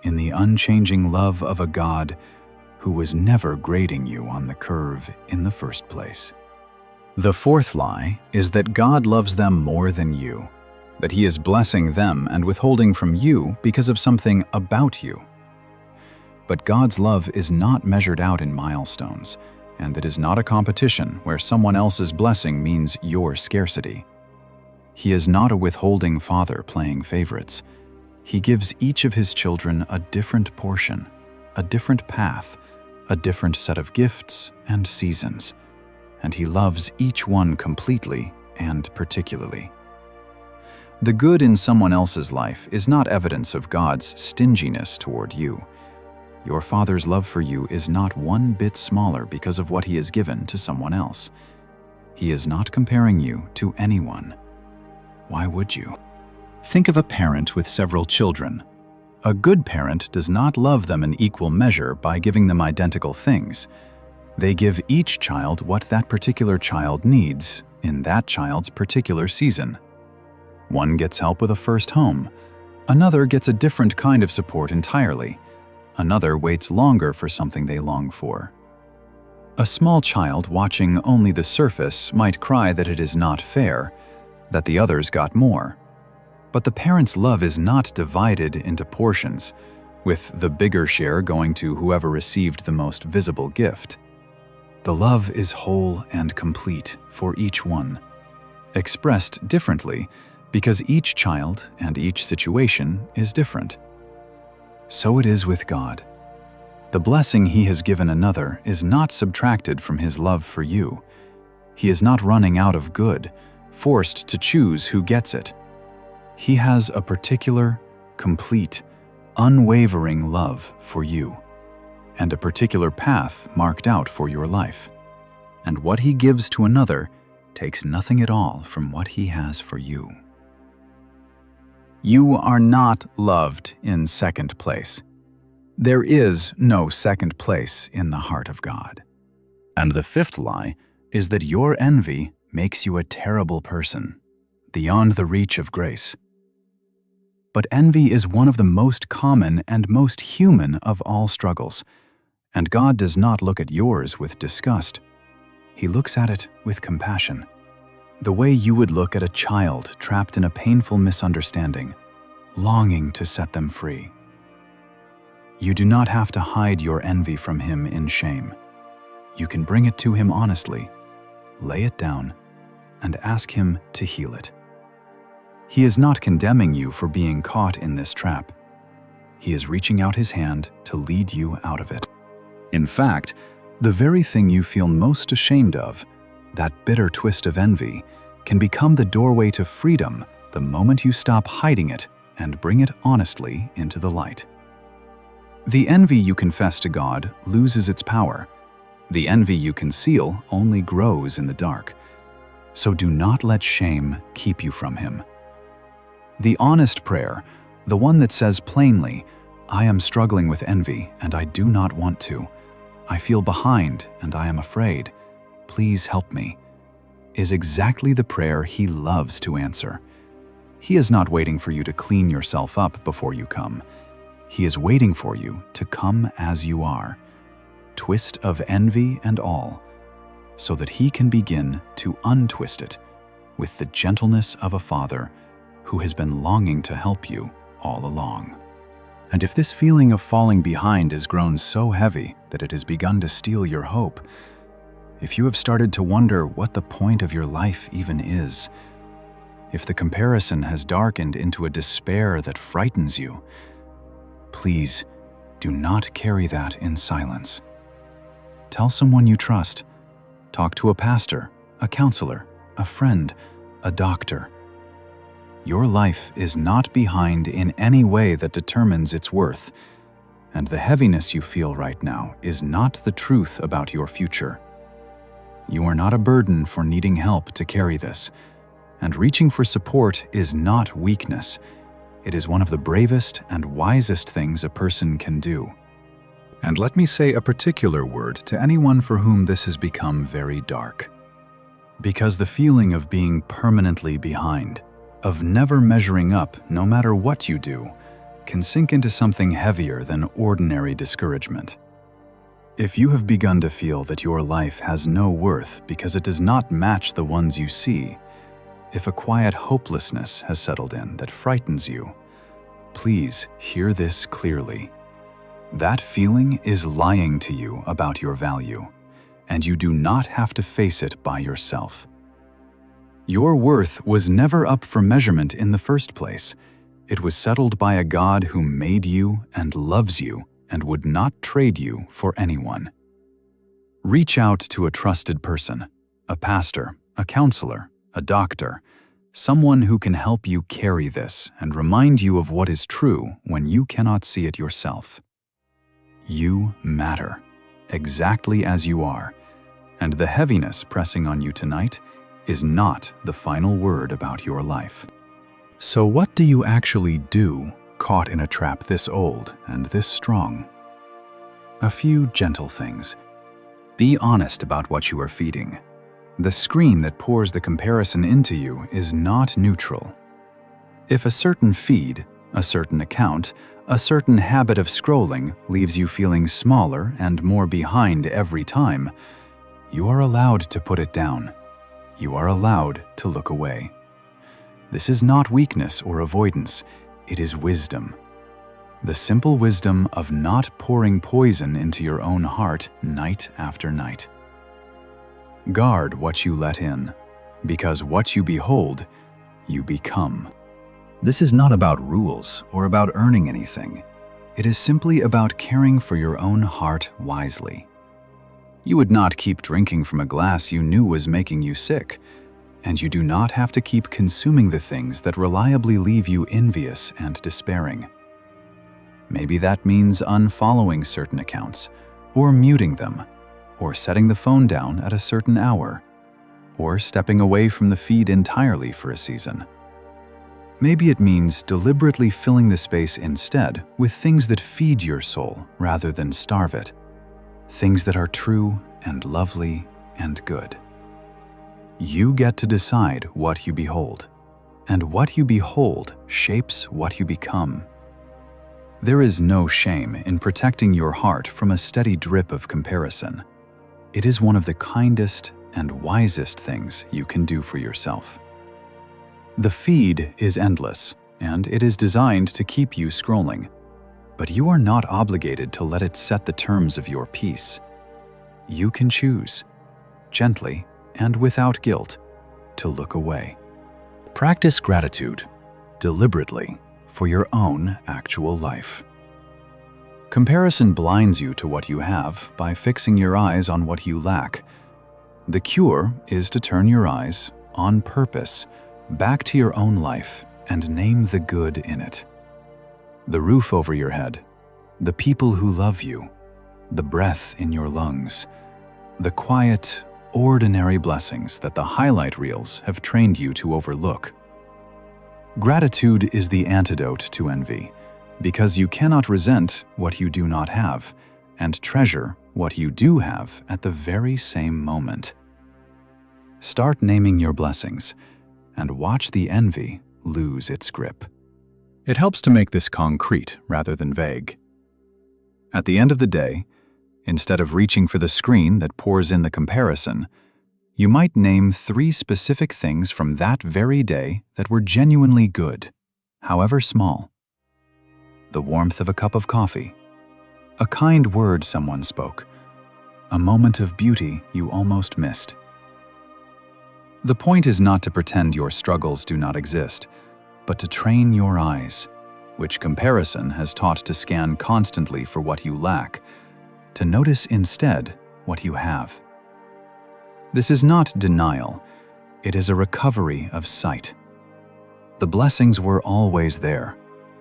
In the unchanging love of a God who was never grading you on the curve in the first place. The fourth lie is that God loves them more than you, that He is blessing them and withholding from you because of something about you. But God's love is not measured out in milestones, and it is not a competition where someone else's blessing means your scarcity. He is not a withholding father playing favorites. He gives each of His children a different portion, a different path, a different set of gifts and seasons, and He loves each one completely and particularly. The good in someone else's life is not evidence of God's stinginess toward you. Your Father's love for you is not one bit smaller because of what He has given to someone else. He is not comparing you to anyone. Why would you? Think of a parent with several children. A good parent does not love them in equal measure by giving them identical things. They give each child what that particular child needs in that child's particular season. One gets help with a first home. Another gets a different kind of support entirely. Another waits longer for something they long for. A small child watching only the surface might cry that it is not fair, that the others got more. But the parent's love is not divided into portions, with the bigger share going to whoever received the most visible gift. The love is whole and complete for each one, expressed differently because each child and each situation is different. So it is with God. The blessing He has given another is not subtracted from His love for you. He is not running out of good, forced to choose who gets it. He has a particular, complete, unwavering love for you, and a particular path marked out for your life. And what He gives to another takes nothing at all from what He has for you. You are not loved in second place. There is no second place in the heart of God. And the fifth lie is that your envy makes you a terrible person, beyond the reach of grace. But envy is one of the most common and most human of all struggles, and God does not look at yours with disgust. He looks at it with compassion, the way you would look at a child trapped in a painful misunderstanding, longing to set them free. You do not have to hide your envy from Him in shame. You can bring it to Him honestly, lay it down, and ask Him to heal it. He is not condemning you for being caught in this trap. He is reaching out His hand to lead you out of it. In fact, the very thing you feel most ashamed of, that bitter twist of envy, can become the doorway to freedom the moment you stop hiding it and bring it honestly into the light. The envy you confess to God loses its power. The envy you conceal only grows in the dark. So do not let shame keep you from Him. The honest prayer, the one that says plainly, "I am struggling with envy and I do not want to. I feel behind and I am afraid. Please help me," is exactly the prayer He loves to answer. He is not waiting for you to clean yourself up before you come. He is waiting for you to come as you are, twist of envy and all, so that He can begin to untwist it with the gentleness of a father who has been longing to help you all along. And if this feeling of falling behind has grown so heavy that it has begun to steal your hope, if you have started to wonder what the point of your life even is, if the comparison has darkened into a despair that frightens you, please do not carry that in silence. Tell someone you trust. Talk to a pastor, a counselor, a friend, a doctor. Your life is not behind in any way that determines its worth, and the heaviness you feel right now is not the truth about your future. You are not a burden for needing help to carry this, and reaching for support is not weakness. It is one of the bravest and wisest things a person can do. And let me say a particular word to anyone for whom this has become very dark. Because the feeling of being permanently behind, of never measuring up no matter what you do, can sink into something heavier than ordinary discouragement. If you have begun to feel that your life has no worth because it does not match the ones you see, if a quiet hopelessness has settled in that frightens you, please hear this clearly. That feeling is lying to you about your value, and you do not have to face it by yourself. Your worth was never up for measurement in the first place. It was settled by a God who made you and loves you and would not trade you for anyone. Reach out to a trusted person, a pastor, a counselor, a doctor, someone who can help you carry this and remind you of what is true when you cannot see it yourself. You matter, exactly as you are, and the heaviness pressing on you tonight is not the final word about your life. So what do you actually do caught in a trap this old and this strong? A few gentle things. Be honest about what you are feeding. The screen that pours the comparison into you is not neutral. If a certain feed, a certain account, a certain habit of scrolling leaves you feeling smaller and more behind every time, you are allowed to put it down. You are allowed to look away. This is not weakness or avoidance, it is wisdom. The simple wisdom of not pouring poison into your own heart night after night. Guard what you let in, because what you behold, you become. This is not about rules or about earning anything. It is simply about caring for your own heart wisely. You would not keep drinking from a glass you knew was making you sick, and you do not have to keep consuming the things that reliably leave you envious and despairing. Maybe that means unfollowing certain accounts, or muting them, or setting the phone down at a certain hour, or stepping away from the feed entirely for a season. Maybe it means deliberately filling the space instead with things that feed your soul rather than starve it, things that are true and lovely and good. You get to decide what you behold, and what you behold shapes what you become. There is no shame in protecting your heart from a steady drip of comparison. It is one of the kindest and wisest things you can do for yourself. The feed is endless, and it is designed to keep you scrolling, but you are not obligated to let it set the terms of your peace. You can choose, gently and without guilt, to look away. Practice gratitude, deliberately, for your own actual life. Comparison blinds you to what you have by fixing your eyes on what you lack. The cure is to turn your eyes, on purpose, back to your own life and name the good in it. The roof over your head, the people who love you, the breath in your lungs, the quiet, ordinary blessings that the highlight reels have trained you to overlook. Gratitude is the antidote to envy, because you cannot resent what you do not have and treasure what you do have at the very same moment. Start naming your blessings and watch the envy lose its grip. It helps to make this concrete rather than vague. At the end of the day, instead of reaching for the screen that pours in the comparison, you might name 3 specific things from that very day that were genuinely good, however small. The warmth of a cup of coffee, a kind word someone spoke, a moment of beauty you almost missed. The point is not to pretend your struggles do not exist, but to train your eyes, which comparison has taught to scan constantly for what you lack, to notice instead what you have. This is not denial, it is a recovery of sight. The blessings were always there,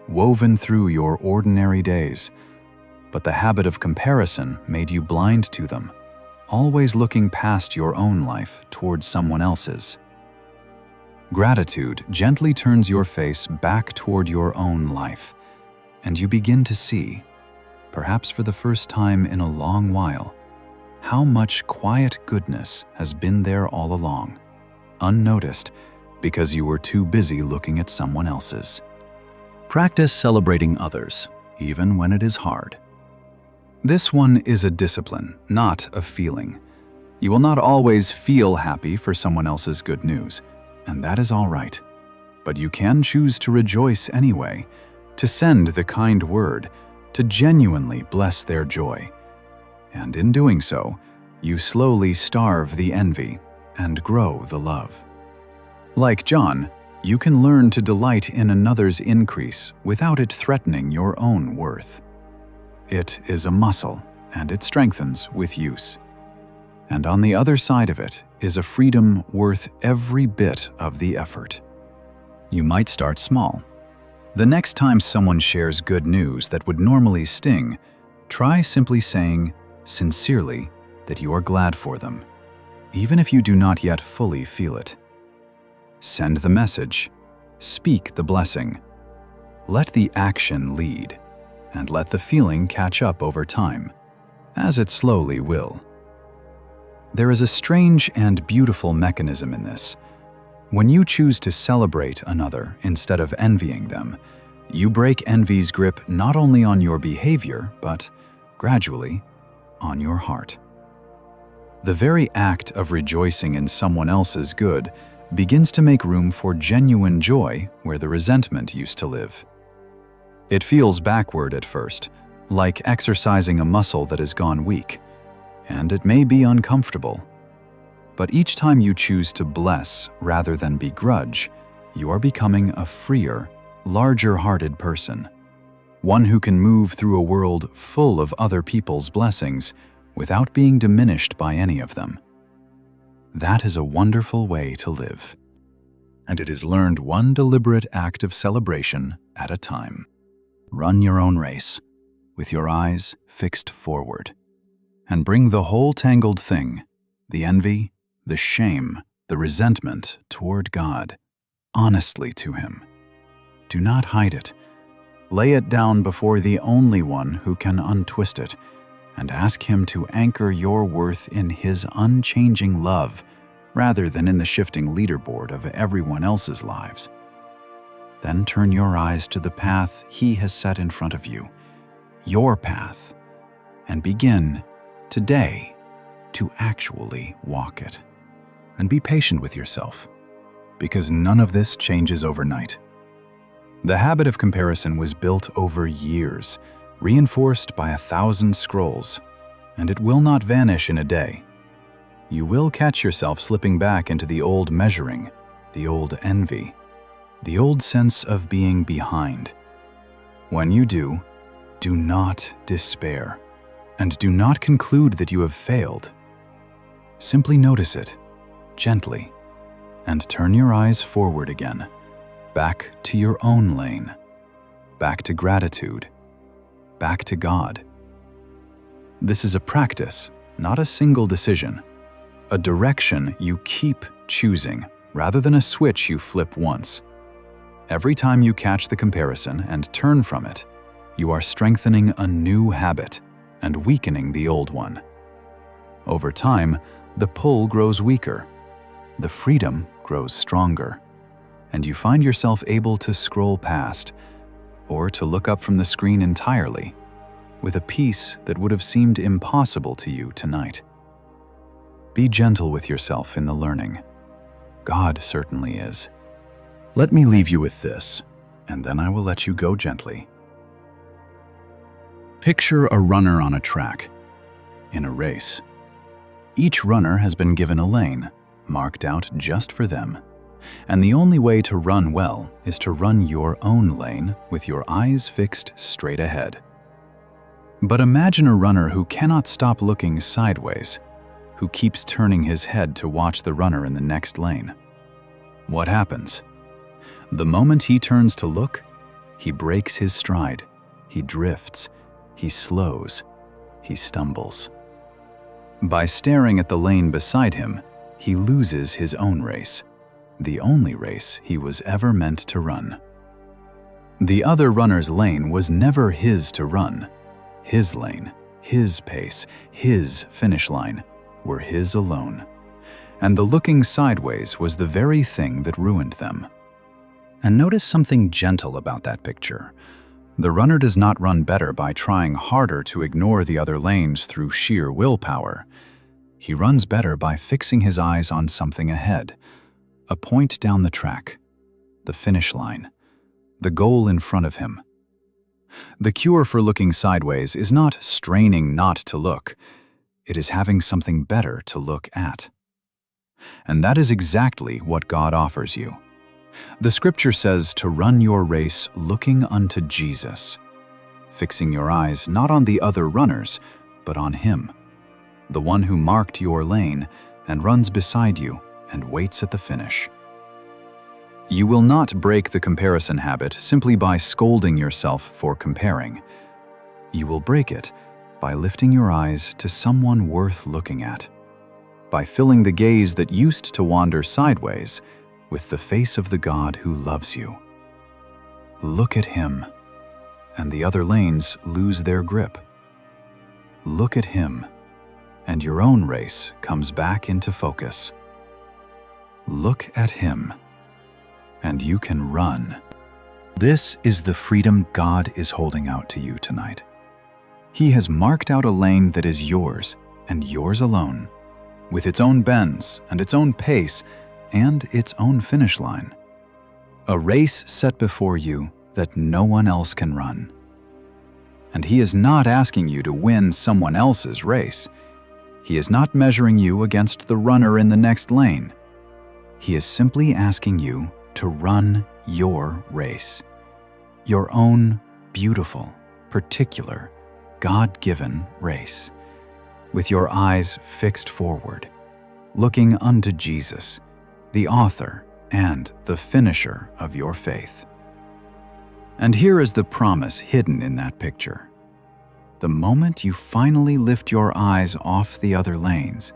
woven through your ordinary days, but the habit of comparison made you blind to them, always looking past your own life towards someone else's. Gratitude gently turns your face back toward your own life, and you begin to see, perhaps for the first time in a long while, how much quiet goodness has been there all along, unnoticed because you were too busy looking at someone else's. Practice celebrating others, even when it is hard. This one is a discipline, not a feeling. You will not always feel happy for someone else's good news, and that is all right. But you can choose to rejoice anyway, to send the kind word, to genuinely bless their joy. And in doing so, you slowly starve the envy and grow the love. Like John, you can learn to delight in another's increase without it threatening your own worth. It is a muscle, and it strengthens with use. And on the other side of it is a freedom worth every bit of the effort. You might start small. The next time someone shares good news that would normally sting, try simply saying, sincerely, that you are glad for them, even if you do not yet fully feel it. Send the message, speak the blessing. Let the action lead, and let the feeling catch up over time, as it slowly will. There is a strange and beautiful mechanism in this. When you choose to celebrate another instead of envying them, you break envy's grip not only on your behavior, but, gradually, on your heart. The very act of rejoicing in someone else's good begins to make room for genuine joy where the resentment used to live. It feels backward at first, like exercising a muscle that has gone weak, and it may be uncomfortable. But each time you choose to bless rather than begrudge, you are becoming a freer, larger-hearted person, one who can move through a world full of other people's blessings without being diminished by any of them. That is a wonderful way to live. And it is learned one deliberate act of celebration at a time. Run your own race, with your eyes fixed forward, and bring the whole tangled thing, the envy, the shame, the resentment, toward God, honestly to Him. Do not hide it. Lay it down before the only one who can untwist it, and ask Him to anchor your worth in His unchanging love rather than in the shifting leaderboard of everyone else's lives. Then turn your eyes to the path He has set in front of you, your path, and begin, today, to actually walk it. And be patient with yourself, because none of this changes overnight. The habit of comparison was built over years, reinforced by 1,000 scrolls, and it will not vanish in a day. You will catch yourself slipping back into the old measuring, the old envy, the old sense of being behind. When you do not despair, and do not conclude that you have failed. Simply notice it, gently, and turn your eyes forward again, back to your own lane, back to gratitude, back to God. This is a practice, not a single decision, a direction you keep choosing rather than a switch you flip once. Every time you catch the comparison and turn from it, you are strengthening a new habit and weakening the old one. Over time, the pull grows weaker, the freedom grows stronger, and you find yourself able to scroll past, or to look up from the screen entirely, with a peace that would have seemed impossible to you tonight. Be gentle with yourself in the learning. God certainly is. Let me leave you with this, and then I will let you go gently. Picture a runner on a track, in a race. Each runner has been given a lane, marked out just for them, and the only way to run well is to run your own lane with your eyes fixed straight ahead. But imagine a runner who cannot stop looking sideways, who keeps turning his head to watch the runner in the next lane. What happens? The moment he turns to look, he breaks his stride, he drifts, he slows, he stumbles. By staring at the lane beside him, he loses his own race, the only race he was ever meant to run. The other runner's lane was never his to run. His lane, his pace, his finish line were his alone. And the looking sideways was the very thing that ruined them. And notice something gentle about that picture. The runner does not run better by trying harder to ignore the other lanes through sheer willpower. He runs better by fixing his eyes on something ahead, a point down the track, the finish line, the goal in front of him. The cure for looking sideways is not straining not to look. It is having something better to look at. And that is exactly what God offers you. The scripture says to run your race looking unto Jesus, fixing your eyes not on the other runners, but on Him, the one who marked your lane and runs beside you and waits at the finish. You will not break the comparison habit simply by scolding yourself for comparing. You will break it by lifting your eyes to someone worth looking at, by filling the gaze that used to wander sideways with the face of the God who loves you. Look at Him, and the other lanes lose their grip. Look at Him, and your own race comes back into focus. Look at Him, and you can run. This is the freedom God is holding out to you tonight. He has marked out a lane that is yours and yours alone, with its own bends and its own pace and its own finish line. A race set before you that no one else can run. And He is not asking you to win someone else's race. He is not measuring you against the runner in the next lane. He is simply asking you to run your race, your own beautiful, particular, God-given race, with your eyes fixed forward, looking unto Jesus, the author and the finisher of your faith. And here is the promise hidden in that picture. The moment you finally lift your eyes off the other lanes,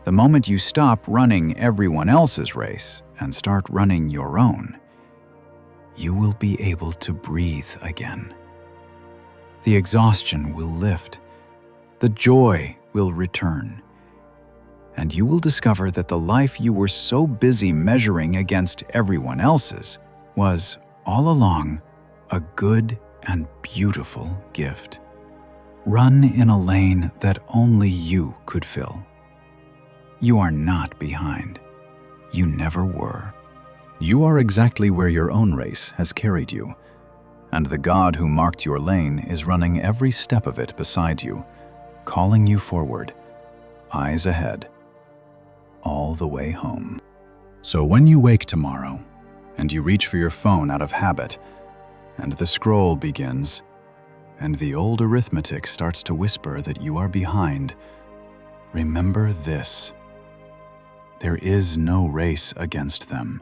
the moment you stop running everyone else's race and start running your own, you will be able to breathe again. The exhaustion will lift, the joy will return, and you will discover that the life you were so busy measuring against everyone else's was, all along, a good and beautiful gift. Run in a lane that only you could fill. You are not behind. You never were. You are exactly where your own race has carried you, and the God who marked your lane is running every step of it beside you, calling you forward, eyes ahead, all the way home. So when you wake tomorrow, and you reach for your phone out of habit, and the scroll begins, and the old arithmetic starts to whisper that you are behind, remember this: there is no race against them.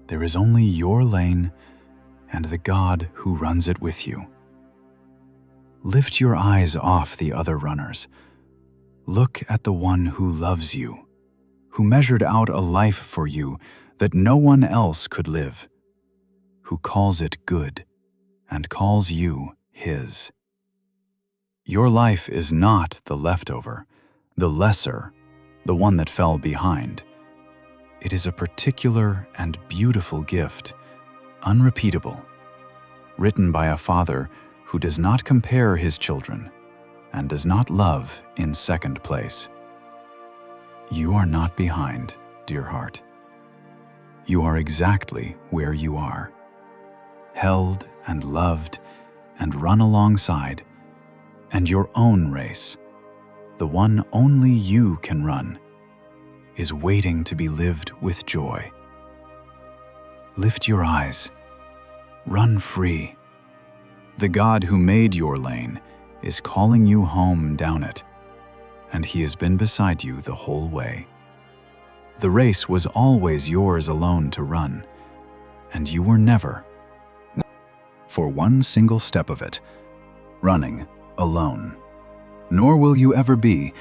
There is only your lane and the God who runs it with you. Lift your eyes off the other runners. Look at the one who loves you, who measured out a life for you that no one else could live, who calls it good and calls you His. Your life is not the leftover, the lesser, the one that fell behind. It is a particular and beautiful gift, unrepeatable, written by a Father who does not compare His children and does not love in second place. You are not behind, dear heart. You are exactly where you are, held and loved and run alongside, and your own race, the one only you can run, is waiting to be lived with joy. Lift your eyes. Run free. The God who made your lane is calling you home down it, and He has been beside you the whole way. The race was always yours alone to run, and you were never, for one single step of it, running alone. Nor will you ever be.